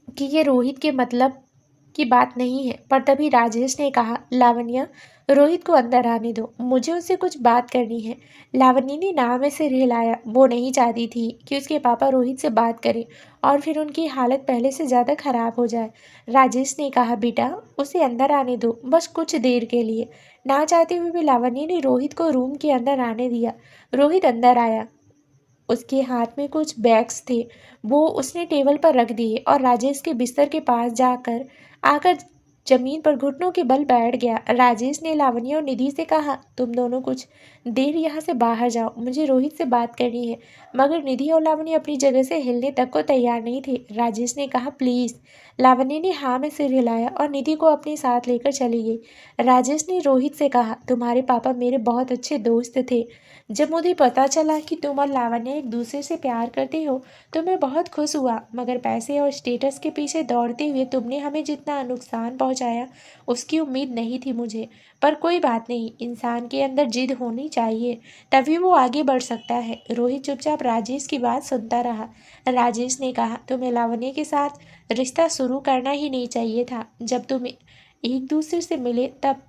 कि ये रोहित के मतलब की बात नहीं है, पर तभी राजेश ने कहा, लावण्य रोहित को अंदर आने दो, मुझे उससे कुछ बात करनी है। लावण्य ने नाव में सिर हिलाया। वो नहीं चाहती थी कि उसके पापा रोहित से बात करें और फिर उनकी हालत पहले से ज़्यादा खराब हो जाए। राजेश ने कहा, बेटा उसे अंदर आने दो, बस कुछ देर के लिए। ना चाहते हुए भी लावण्य ने रोहित को रूम के अंदर आने दिया। रोहित अंदर आया। उसके हाथ में कुछ बैग्स थे, वो उसने टेबल पर रख दिए और राजेश के बिस्तर के पास आकर जमीन पर घुटनों के बल बैठ गया। राजेश ने लावण्य और निधि से कहा, तुम दोनों कुछ देर यहाँ से बाहर जाओ, मुझे रोहित से बात करनी है। मगर निधि और लावण्य अपनी जगह से हिलने तक को तैयार नहीं थे। राजेश ने कहा, प्लीज़। लावण्य ने हाँ में सिर हिलाया और निधि को अपने साथ लेकर चली गई। राजेश ने रोहित से कहा, तुम्हारे पापा मेरे बहुत अच्छे दोस्त थे। जब मुझे पता चला कि तुम और लावण्य एक दूसरे से प्यार करते हो तो मैं बहुत खुश हुआ, मगर पैसे और स्टेटस के पीछे दौड़ते हुए तुमने हमें जितना नुकसान पहुंचाया उसकी उम्मीद नहीं थी मुझे। पर कोई बात नहीं, इंसान के अंदर जिद होनी चाहिए, तभी वो आगे बढ़ सकता है। रोहित चुपचाप राजेश की बात सुनता रहा। राजेश ने कहा, तुम्हें लावण्य के साथ रिश्ता शुरू करना ही नहीं चाहिए था। जब तुम एक दूसरे से मिले तब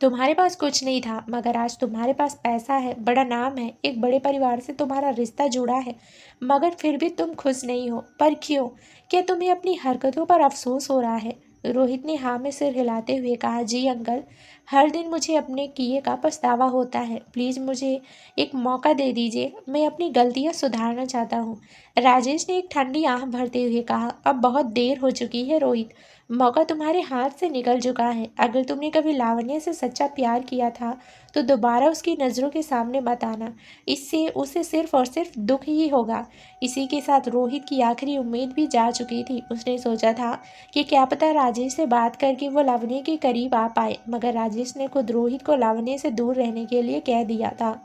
तुम्हारे पास कुछ नहीं था, मगर आज तुम्हारे पास पैसा है, बड़ा नाम है, एक बड़े परिवार से तुम्हारा रिश्ता जुड़ा है, मगर फिर भी तुम खुश नहीं हो। पर क्यों? क्या तुम्हें अपनी हरकतों पर अफसोस हो रहा है? रोहित ने हाँ में सिर हिलाते हुए कहा, जी अंकल, हर दिन मुझे अपने किए का पछतावा होता है। प्लीज़ मुझे एक मौका दे दीजिए, मैं अपनी गलतियाँ सुधारना चाहता हूँ। राजेश ने एक ठंडी आंख भरते हुए कहा, अब बहुत देर हो चुकी है रोहित, मौका तुम्हारे हाथ से निकल चुका है। अगर तुमने कभी लावण्य से सच्चा प्यार किया था तो दोबारा उसकी नज़रों के सामने मत आना, इससे उसे सिर्फ और सिर्फ दुख ही होगा। इसी के साथ रोहित की आखिरी उम्मीद भी जा चुकी थी। उसने सोचा था कि क्या पता राजेश से बात करके वो लावण्य के करीब आ पाए, मगर राजेश ने खुद रोहित को लावण्य से दूर रहने के लिए कह दिया था।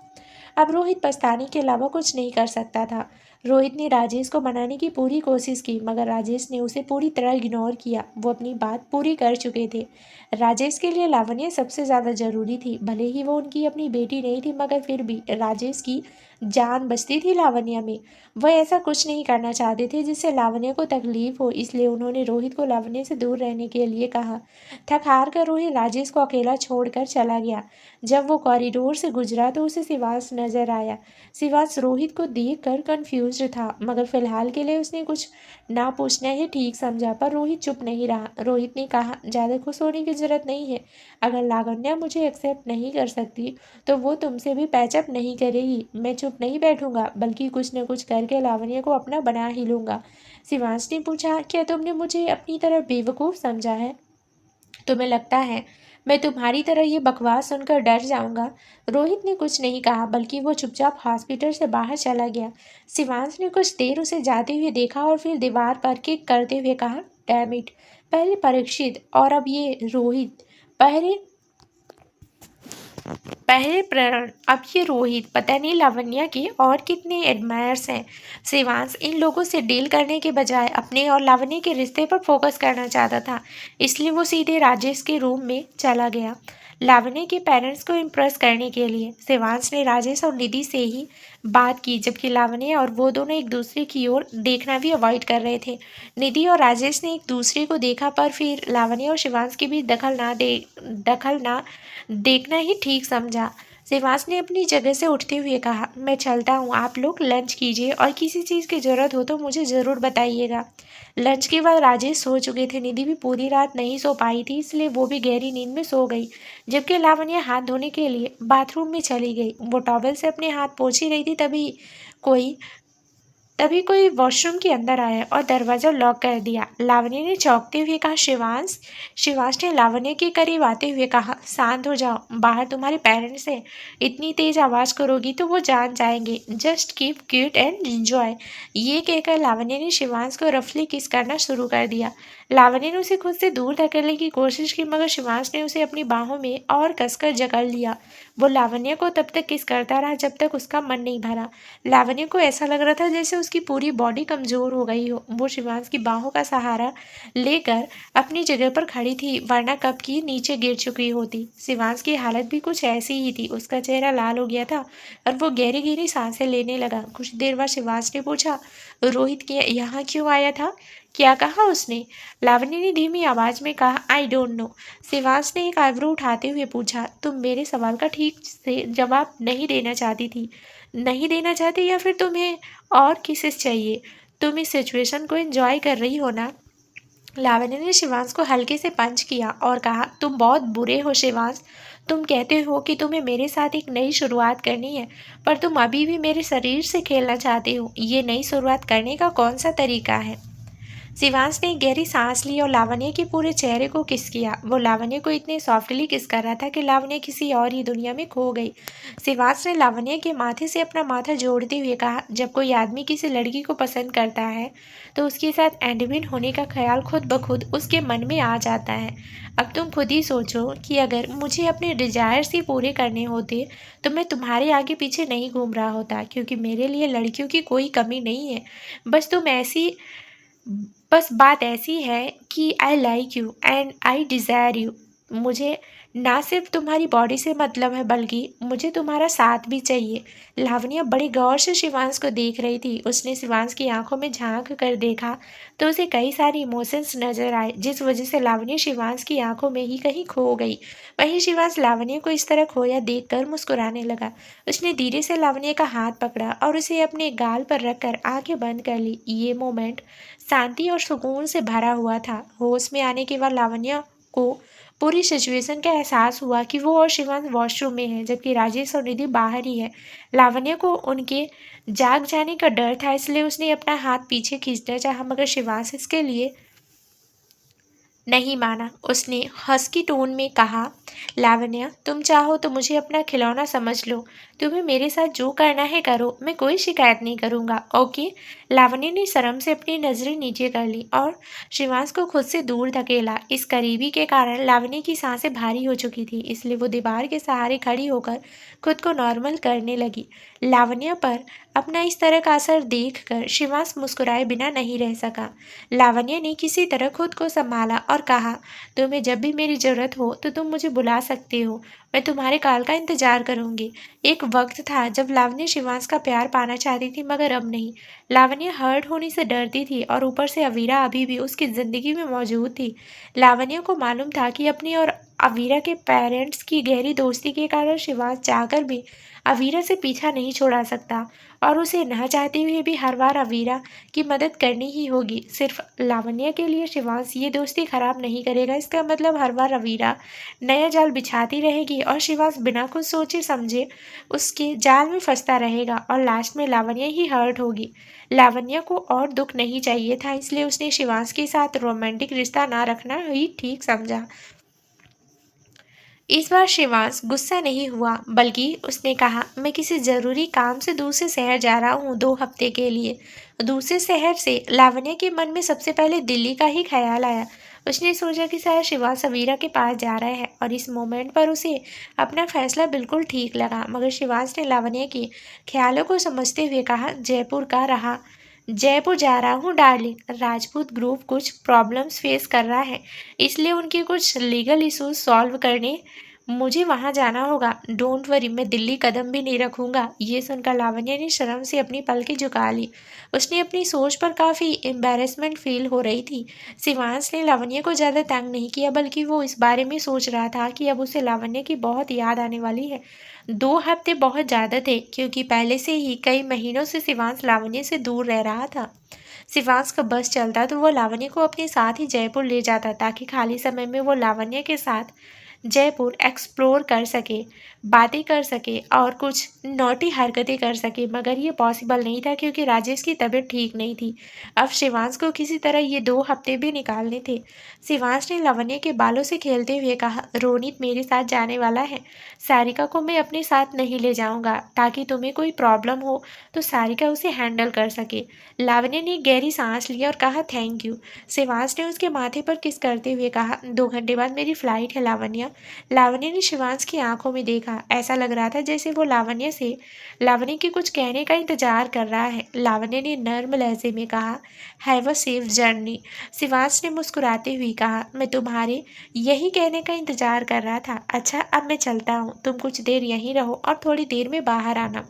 अब रोहित पछताने के अलावा कुछ नहीं कर सकता था। रोहित ने राजेश को मनाने की पूरी कोशिश की, मगर राजेश ने उसे पूरी तरह इग्नोर किया। वो अपनी बात पूरी कर चुके थे। राजेश के लिए लावण्य सबसे ज़्यादा ज़रूरी थी। भले ही वो उनकी अपनी बेटी नहीं थी, मगर फिर भी राजेश की जान बचती थी लावण्य में। वह ऐसा कुछ नहीं करना चाहते थे जिससे लावण्य को तकलीफ हो, इसलिए उन्होंने रोहित को लावण्य से दूर रहने के लिए कहा। थक हार कर रोहित राजेश को अकेला छोड़कर चला गया। जब वो कॉरिडोर से गुजरा तो उसे शिवांश नजर आया। शिवांश रोहित को देखकर कंफ्यूज सोच था, मगर फिलहाल के लिए उसने कुछ ना पूछना ही ठीक समझा। पर रोहित चुप नहीं रहा। रोहित ने कहा, ज़्यादा खुश होने की जरूरत नहीं है। अगर लावण्या मुझे एक्सेप्ट नहीं कर सकती तो वो तुमसे भी पैचअप नहीं करेगी। मैं चुप नहीं बैठूंगा, बल्कि कुछ न कुछ करके लावण्या को अपना बना ही लूंगा। शिवांश ने पूछा, क्या तुमने मुझे अपनी तरह बेवकूफ़ समझा है? तुम्हें लगता है मैं तुम्हारी तरह ये बकवास सुनकर डर जाऊंगा? रोहित ने कुछ नहीं कहा, बल्कि वो चुपचाप हॉस्पिटल से बाहर चला गया। शिवांश ने कुछ देर उसे जाते हुए देखा और फिर दीवार पर किक करते हुए कहा, डैम इट, पहले परीक्षित और अब ये रोहित। पहले पहले प्रण, अब ये रोहित। पता नहीं लावण्या के और कितने एडमायर्स हैं। शिवांश इन लोगों से डील करने के बजाय अपने और लावण्या के रिश्ते पर फोकस करना चाहता था, इसलिए वो सीधे राजेश के रूम में चला गया लावण्या के पेरेंट्स को इम्प्रेस करने के लिए। शिवांश ने राजेश और निधि से ही बात की, जबकि लावण्या और वो दोनों एक दूसरे की ओर देखना भी अवॉइड कर रहे थे। निधि और राजेश ने एक दूसरे को देखा, पर फिर लावण्या और शिवांश के बीच दखल ना देखना ही ठीक समझा। शिवांश ने अपनी जगह से उठते हुए कहा, मैं चलता हूँ, आप लोग लंच कीजिए और किसी चीज़ की ज़रूरत हो तो मुझे ज़रूर बताइएगा। लंच के बाद राजेश सो चुके थे। निधि भी पूरी रात नहीं सो पाई थी, इसलिए वो भी गहरी नींद में सो गई, जबकि लावण्या हाथ धोने के लिए बाथरूम में चली गई। वो टॉवल से अपने हाथ पोंछ ही रही थी, तभी कोई वॉशरूम के अंदर आया और दरवाज़ा लॉक कर दिया। लावण्या ने चौंकते हुए कहा, शिवांश। शिवांश ने लावण्या के करीब आते हुए कहा, शांत हो जाओ, बाहर तुम्हारे पेरेंट्स हैं। इतनी तेज आवाज़ करोगी तो वो जान जाएंगे। Just keep cute and enjoy. ये कहकर लावण्या ने शिवांश को रफली किस करना शुरू कर दिया। लावण्या ने उसे खुद से दूर धकेलने की कोशिश की, मगर शिवांश ने उसे अपनी बाहों में और कसकर जकड़ लिया। वो लावण्या को तब तक किस करता रहा जब तक उसका मन नहीं भरा। लावण्या को ऐसा लग रहा था जैसे उसकी पूरी बॉडी कमज़ोर हो गई हो। वो शिवांश की बाहों का सहारा लेकर अपनी जगह पर खड़ी थी, वरना कब की नीचे गिर चुकी होती। शिवांश की हालत भी कुछ ऐसी ही थी। उसका चेहरा लाल हो गया था और वो गहरी गहरी सांसें लेने लगा। कुछ देर बाद शिवांश ने पूछा, रोहित के यहाँ क्यों आया था? क्या कहा उसने? लावण्या ने धीमी आवाज में कहा, आई डोंट नो। शिवांश ने एक आईब्रो उठाते हुए पूछा, तुम मेरे सवाल का ठीक से जवाब नहीं देना चाहती या फिर तुम्हें और किसेस चाहिए? तुम इस सिचुएशन को एंजॉय कर रही हो ना? लावण्या ने शिवांश को हल्के से पंच किया और कहा, तुम बहुत बुरे हो शिवांश। तुम कहते हो कि तुम्हें मेरे साथ एक नई शुरुआत करनी है, पर तुम अभी भी मेरे शरीर से खेलना चाहते हो। ये नई शुरुआत करने का कौन सा तरीका है? शिवांश ने एक गहरी सांस ली और लावण्य के पूरे चेहरे को किस किया। वो लावण्य को इतने सॉफ्टली किस कर रहा था कि लावण्य किसी और ही दुनिया में खो गई। शिवांश ने लावण्य के माथे से अपना माथा जोड़ते हुए कहा, जब कोई आदमी किसी लड़की को पसंद करता है तो उसके साथ एंडमिन होने का ख्याल खुद ब खुद उसके मन में आ जाता है। अब तुम खुद ही सोचो कि अगर मुझे अपने डिजायर्स ही पूरे करने होते तो मैं तुम्हारे आगे पीछे नहीं घूम रहा होता, क्योंकि मेरे लिए लड़कियों की कोई कमी नहीं है। बस बात ऐसी है कि I like you and I desire you. मुझे ना सिर्फ तुम्हारी बॉडी से मतलब है, बल्कि मुझे तुम्हारा साथ भी चाहिए। लावण्या बड़े गौर से शिवांश को देख रही थी। उसने शिवांश की आंखों में झांक कर देखा तो उसे कई सारे इमोशंस नजर आए, जिस वजह से लावण्या शिवांश की आंखों में ही कहीं खो गई। वहीं शिवांश लावण्या को इस तरह खोया देखकर मुस्कुराने लगा। उसने धीरे से लावण्या का हाथ पकड़ा और उसे अपने गाल पर रखकर आंखें बंद कर ली। ये मोमेंट शांति और सुकून से भरा हुआ था। होश में आने के बाद लावण्या को पूरी सिचुएशन का एहसास हुआ कि वो और शिवांश वॉशरूम में है, जबकि राजेश और निधि बाहर ही है। लावण्या को उनके जाग जाने का डर था, इसलिए उसने अपना हाथ पीछे खींचना चाहा, मगर शिवांश इसके लिए नहीं माना। उसने हस्की टोन में कहा, लावण्या, तुम चाहो तो मुझे अपना खिलौना समझ लो। तुम्हें मेरे साथ जो करना है करो, मैं कोई शिकायत नहीं करूँगा, ओके? लावण्या ने शर्म से अपनी नज़रें नीचे कर ली और शिवांश को खुद से दूर धकेला। इस करीबी के कारण लावण्या की सांसें भारी हो चुकी थी, इसलिए वो दीवार के सहारे खड़ी होकर खुद को नॉर्मल करने लगी। लावण्या पर अपना इस तरह का असर देखकर शिवांश मुस्कुराए बिना नहीं रह सका। लावण्या ने किसी तरह खुद को संभाला और कहा, तुम्हें जब भी मेरी ज़रूरत हो तो तुम मुझे बुला सकते हो। मैं तुम्हारे कॉल का इंतजार करूंगी। एक वक्त था जब लावण्य शिवांश का प्यार पाना चाहती थी, मगर अब नहीं। लावण्य हर्ट होने से डरती थी और ऊपर से अवीरा अभी भी उसकी जिंदगी में मौजूद थी। लावण्य को मालूम था कि अपनी और अवीरा के पेरेंट्स की गहरी दोस्ती के कारण शिवांश चाहकर भी अवीरा से पीछा नहीं छोड़ा सकता, और उसे न चाहते हुए भी हर बार अवीरा की मदद करनी ही होगी। सिर्फ लावण्य के लिए शिवांश ये दोस्ती खराब नहीं करेगा। इसका मतलब हर बार अवीरा नया जाल बिछाती रहेगी और शिवांश बिना कुछ सोचे समझे उसके जाल में फंसता रहेगा, और लास्ट में लावण्य ही हर्ट होगी। लावण्य को और दुख नहीं चाहिए था, इसलिए उसने शिवांश के साथ रोमांटिक रिश्ता ना रखना ही ठीक समझा। इस बार शिवांश गुस्सा नहीं हुआ, बल्कि उसने कहा, मैं किसी जरूरी काम से दूसरे शहर जा रहा हूँ 2 हफ्ते के लिए। दूसरे शहर से लावण्य के मन में सबसे पहले दिल्ली का ही ख्याल आया। उसने सोचा कि शायद शिवांश अवीरा के पास जा रहा है, और इस मोमेंट पर उसे अपना फैसला बिल्कुल ठीक लगा। मगर शिवांश ने लावण्य के ख्यालों को समझते हुए कहा, जयपुर जा रहा हूँ डार्लिंग। राजपूत ग्रुप कुछ प्रॉब्लम्स फेस कर रहा है, इसलिए उनके कुछ लीगल इश्यूज सॉल्व करने मुझे वहाँ जाना होगा। डोंट वरी, मैं दिल्ली कदम भी नहीं रखूंगा। ये सुनकर लावण्य ने शर्म से अपनी पलकें झुका ली। उसने अपनी सोच पर काफ़ी एम्बेरसमेंट फील हो रही थी। शिवांश ने लावण्य को ज़्यादा तंग नहीं किया, बल्कि वो इस बारे में सोच रहा था कि अब उसे लावण्य की बहुत याद आने वाली है। 2 हफ्ते बहुत ज़्यादा थे, क्योंकि पहले से ही कई महीनों से शिवांश लावण्य से दूर रह रहा था। शिवांश का बस चलता तो वो लावण्य को अपने साथ ही जयपुर ले जाता, ताकि खाली समय में वो लावण्य के साथ जयपुर एक्सप्लोर कर सके, बातें कर सके और कुछ नॉटी हरकतें कर सके। मगर ये पॉसिबल नहीं था, क्योंकि राजेश की तबीयत ठीक नहीं थी। अब शिवांश को किसी तरह ये 2 हफ्ते भी निकालने थे। शिवांश ने लावण्य के बालों से खेलते हुए कहा, रोनित मेरे साथ जाने वाला है। सारिका को मैं अपने साथ नहीं ले जाऊंगा, ताकि तुम्हें कोई प्रॉब्लम हो तो सारिका उसे हैंडल कर सके। लावण्य ने गहरी सांस लिया और कहा, थैंक यू। शिवांश ने उसके माथे पर किस करते हुए कहा, 2 घंटे बाद मेरी फ्लाइट है लावण्य। लावण्य ने शिवांश की आंखों में देखा। ऐसा लग रहा था जैसे वो लावण्य के कुछ कहने का इंतजार कर रहा है। लावण्य ने नर्म लहजे में कहा, have a safe journey. Shivansh ने मुस्कुराते हुए कहा, मैं तुम्हारे यही कहने का इंतजार कर रहा था। अच्छा, अब मैं चलता हूँ, तुम कुछ देर यहीं रहो और थोड़ी देर में बाहर आना।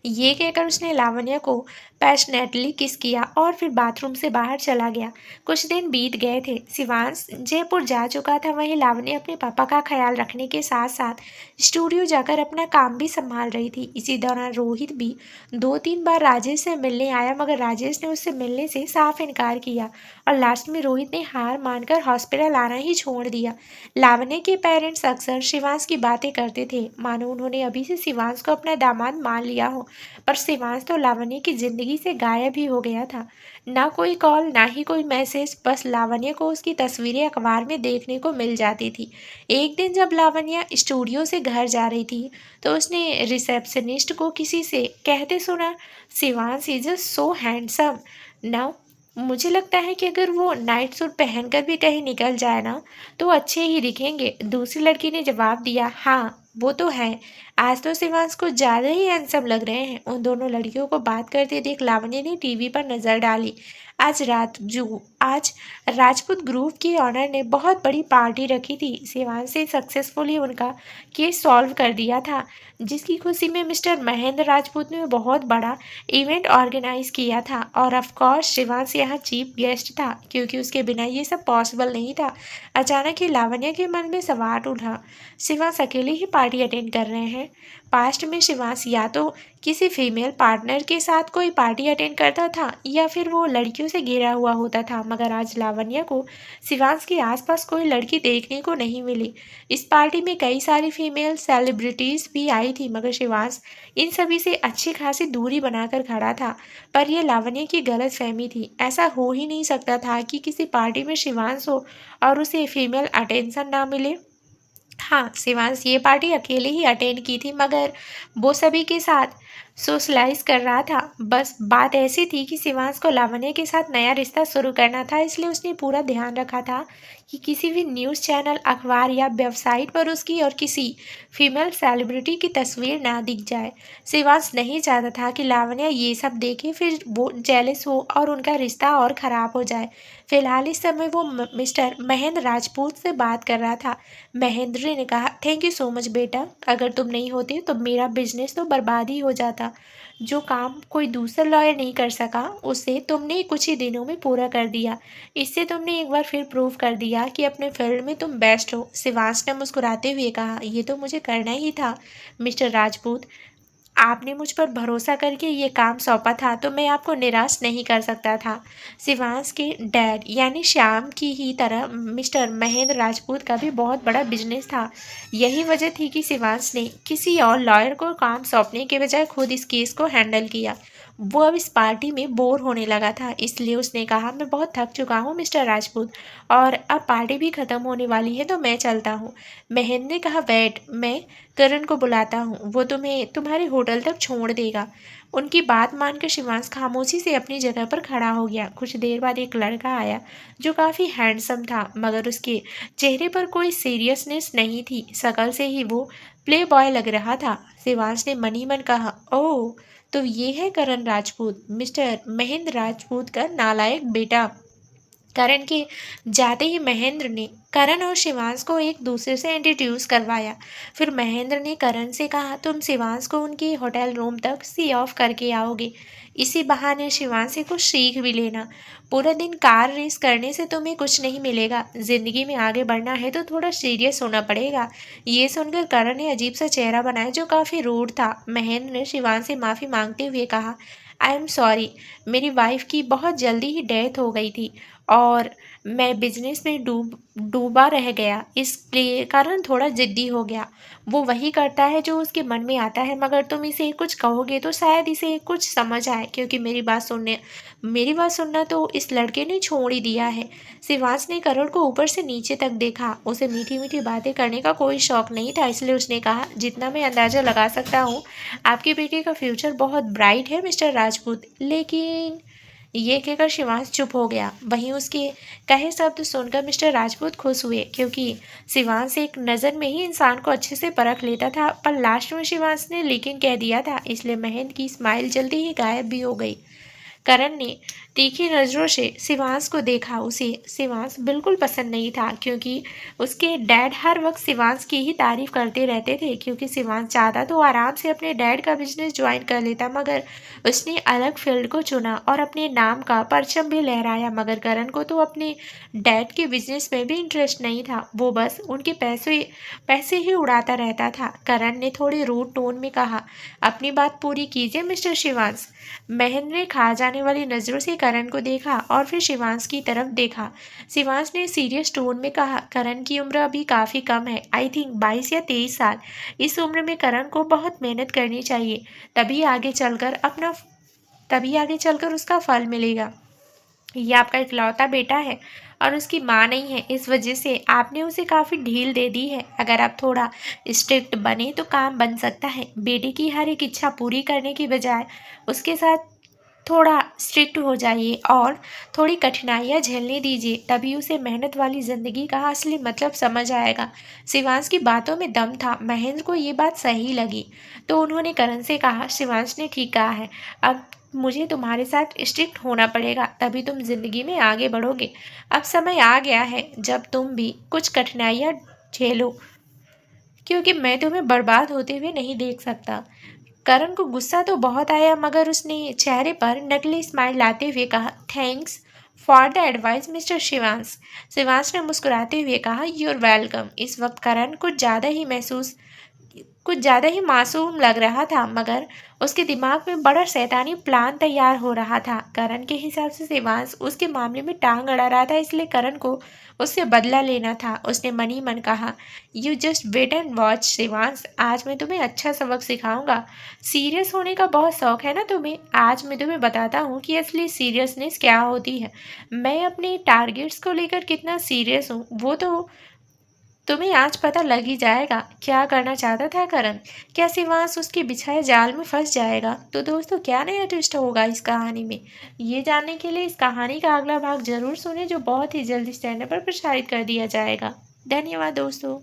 ये कहकर उसने लावण्य को पैशनेटली किस किया और फिर बाथरूम से बाहर चला गया। कुछ दिन बीत गए थे। शिवांश जयपुर जा चुका था, वहीं लावण्य अपने पापा का ख्याल रखने के साथ साथ स्टूडियो जाकर अपना काम भी संभाल रही थी। इसी दौरान रोहित भी 2-3 बार राजेश से मिलने आया, मगर राजेश ने उससे मिलने से साफ इनकार किया, और लास्ट में रोहित ने हार मानकर हॉस्पिटल आना ही छोड़ दिया। लावण्य के पेरेंट्स अक्सर शिवांश की बातें करते थे, मानो उन्होंने अभी से शिवांश को अपना दामाद मान लिया हो। पर शिवांश तो लावण्य की जिंदगी से गायब ही हो गया था। ना कोई कॉल, ना ही कोई मैसेज, बस लावण्य को उसकी तस्वीरें अखबार में देखने को मिल जाती थी। एक दिन जब लावण्य स्टूडियो से घर जा रही थी, तो उसने रिसेप्शनिस्ट को किसी से कहते सुना, Shivansh is so handsome now. मुझे लगता है कि अगर वो नाइट सूट पहनकर भी कहीं निकल जाए ना, तो अच्छे ही दिखेंगे। दूसरी लड़की ने जवाब दिया, हाँ वो तो है, आज तो शिवांश कुछ ज़्यादा ही हैंडसम लग रहे हैं। उन दोनों लड़कियों को बात करते देख लावण्य ने टीवी पर नज़र डाली। आज राजपूत ग्रुप की ऑनर ने बहुत बड़ी पार्टी रखी थी। शिवांश ने सक्सेसफुली उनका केस सॉल्व कर दिया था, जिसकी खुशी में मिस्टर महेंद्र राजपूत ने बहुत बड़ा इवेंट ऑर्गेनाइज किया था। और ऑफ कोर्स शिवांश यहाँ चीफ गेस्ट था, क्योंकि उसके बिना ये सब पॉसिबल नहीं था। अचानक ही लावण्य के मन में सवाल उठा, शिवांश अकेले ही पार्टी अटेंड कर रहे हैं। पास्ट में शिवांश या तो किसी फीमेल पार्टनर के साथ कोई पार्टी अटेंड करता था, या फिर वो लड़कियों से घिरा हुआ होता था, मगर आज लावण्य को शिवांश के आसपास कोई लड़की देखने को नहीं मिली। इस पार्टी में कई सारी फीमेल सेलिब्रिटीज भी आई थी, मगर शिवांश इन सभी से अच्छी खासी दूरी बनाकर खड़ा था। पर यह लावण्य की गलत फहमी थी। ऐसा हो ही नहीं सकता था कि किसी पार्टी में शिवांश हो और उसे फीमेल अटेंशन ना मिले। हाँ, शिवांश ये पार्टी अकेले ही अटेंड की थी, मगर वो सभी के साथ सोशलाइज कर रहा था। बस बात ऐसी थी कि शिवांश को लावण्य के साथ नया रिश्ता शुरू करना था, इसलिए उसने पूरा ध्यान रखा था कि किसी भी न्यूज़ चैनल, अखबार या वेबसाइट पर उसकी और किसी फीमेल सेलिब्रिटी की तस्वीर ना दिख जाए। शिवांश नहीं चाहता था कि लावण्या ये सब देखे, फिर वो जेलस हो और उनका रिश्ता और ख़राब हो जाए। फिलहाल इस समय वो मिस्टर महेंद्र राजपूत से बात कर रहा था। महेंद्र ने कहा, थैंक यू सो मच बेटा, अगर तुम नहीं होते तो मेरा बिजनेस तो बर्बाद ही हो जाता। जो काम कोई दूसरा लॉयर नहीं कर सका, उसे तुमने कुछ ही दिनों में पूरा कर दिया। इससे तुमने एक बार फिर प्रूव कर दिया कि अपने फील्ड में तुम बेस्ट हो। शिवांश ने मुस्कुराते हुए कहा, ये तो मुझे करना ही था मिस्टर राजपूत। आपने मुझ पर भरोसा करके ये काम सौंपा था, तो मैं आपको निराश नहीं कर सकता था। शिवांश के डैड यानी श्याम की ही तरह मिस्टर महेंद्र राजपूत का भी बहुत बड़ा बिजनेस था। यही वजह थी कि शिवांश ने किसी और लॉयर को काम सौंपने के बजाय खुद इस केस को हैंडल किया। वो अब इस पार्टी में बोर होने लगा था, इसलिए उसने कहा, मैं बहुत थक चुका हूँ मिस्टर राजपूत, और अब पार्टी भी ख़त्म होने वाली है, तो मैं चलता हूँ। महेंद्र ने कहा, वेट, मैं करण को बुलाता हूँ, वो तुम्हें तुम्हारे होटल तक छोड़ देगा। उनकी बात मानकर शिवांश खामोशी से अपनी जगह पर खड़ा हो गया। कुछ देर बाद एक लड़का आया जो काफ़ी हैंडसम था, मगर उसके चेहरे पर कोई सीरियसनेस नहीं थी। शक्ल से ही वो प्ले बॉय लग रहा था। शिवांश ने मन ही मन कहा, ओह, तो ये है करण राजपूत, मिस्टर महेंद्र राजपूत का नालायक बेटा। करण के जाते ही महेंद्र ने करण और शिवांश को एक दूसरे से इंट्रोड्यूस करवाया। फिर महेंद्र ने करण से कहा, तुम शिवांश को उनके होटल रूम तक सी ऑफ करके आओगे। इसी बहाने शिवांश से कुछ सीख भी लेना। पूरा दिन कार रेस करने से तुम्हें कुछ नहीं मिलेगा। जिंदगी में आगे बढ़ना है तो थोड़ा सीरियस होना पड़ेगा। ये सुनकर करण ने अजीब सा चेहरा बनाया जो काफ़ी रूड था। महेंद्र ने शिवांश से माफ़ी मांगते हुए कहा, आई एम सॉरी, मेरी वाइफ की बहुत जल्दी ही डेथ हो गई थी और मैं बिजनेस में डूबा रह गया, इसलिए कारण थोड़ा जिद्दी हो गया। वो वही करता है जो उसके मन में आता है, मगर तुम इसे कुछ कहोगे तो शायद इसे कुछ समझ आए, क्योंकि मेरी बात सुनना तो इस लड़के ने छोड़ ही दिया है। शिवांश ने करण को ऊपर से नीचे तक देखा। उसे मीठी मीठी बातें करने का कोई शौक नहीं था, इसलिए उसने कहा, जितना मैं अंदाज़ा लगा सकता हूँ आपके बेटे का फ्यूचर बहुत ब्राइट है मिस्टर राजपूत। लेकिन ये कहकर शिवांश चुप हो गया। वहीं उसके कहे शब्द सुनकर मिस्टर राजपूत खुश हुए, क्योंकि शिवांश एक नज़र में ही इंसान को अच्छे से परख लेता था। पर लास्ट में शिवांश ने लेकिन कह दिया था, इसलिए महेंद्र की स्माइल जल्दी ही गायब भी हो गई। करण ने तीखी नज़रों से शिवांश को देखा। उसे शिवांश बिल्कुल पसंद नहीं था, क्योंकि उसके डैड हर वक्त शिवांश की ही तारीफ करते रहते थे। क्योंकि शिवांश चाहता तो आराम से अपने डैड का बिजनेस ज्वाइन कर लेता, मगर उसने अलग फील्ड को चुना और अपने नाम का परचम भी लहराया। मगर करण को तो अपने डैड के बिजनेस में भी इंटरेस्ट नहीं था, वो बस उनके पैसे ही उड़ाता रहता था। करण ने थोड़े रूड टोन में कहा, अपनी बात पूरी कीजिए मिस्टर शिवांश। महेंद्र ने खा जाने वाली नज़रों से करण को देखा और फिर शिवांश की तरफ देखा। शिवांश ने सीरियस टोन में कहा, करण की उम्र अभी काफ़ी कम है, आई थिंक 22 या 23 साल। इस उम्र में करण को बहुत मेहनत करनी चाहिए, तभी आगे चलकर उसका फल मिलेगा। ये आपका इकलौता बेटा है और उसकी माँ नहीं है, इस वजह से आपने उसे काफ़ी ढील दे दी है। अगर आप थोड़ा स्ट्रिक्ट बने तो काम बन सकता है। बेटे की हर एक इच्छा पूरी करने की बजाय उसके साथ थोड़ा स्ट्रिक्ट हो जाइए और थोड़ी कठिनाइयाँ झेलने दीजिए, तभी उसे मेहनत वाली ज़िंदगी का असली मतलब समझ आएगा। शिवांश की बातों में दम था। महेंद्र को ये बात सही लगी, तो उन्होंने करण से कहा, शिवांश ने ठीक कहा है, अब मुझे तुम्हारे साथ स्ट्रिक्ट होना पड़ेगा, तभी तुम जिंदगी में आगे बढ़ोगे। अब समय आ गया है जब तुम भी कुछ कठिनाइयाँ झेलो, क्योंकि मैं तुम्हें बर्बाद होते हुए नहीं देख सकता। करण को गुस्सा तो बहुत आया, मगर उसने चेहरे पर नकली स्माइल लाते हुए कहा, thanks for the advice mister Shivansh. Shivansh ने मुस्कुराते हुए कहा, यू आर वेलकम। इस वक्त करण कुछ ज़्यादा ही मासूम लग रहा था, मगर उसके दिमाग में बड़ा शैतानी प्लान तैयार हो रहा था। करण के हिसाब से शिवांश उसके मामले में टांग अड़ा रहा था, इसलिए करण को उससे बदला लेना था। उसने मन ही मन कहा, you just wait and watch Shivansh, आज मैं तुम्हें अच्छा सबक सिखाऊंगा। सीरियस होने का बहुत शौक है ना तुम्हें, आज मैं तुम्हें बताता हूँ कि असली सीरियसनेस क्या होती है। मैं अपने टारगेट्स को लेकर कितना सीरियस हूँ, वो तो तुम्हें आज पता लग ही जाएगा क्या करना चाहता था करण। क्या शिवांश उसके बिछाए जाल में फंस जाएगा? तो दोस्तों क्या नया ट्विस्ट होगा इस कहानी में, ये जानने के लिए इस कहानी का अगला भाग जरूर सुने, जो बहुत ही जल्दी इस चैनल पर प्रसारित कर दिया जाएगा। धन्यवाद दोस्तों।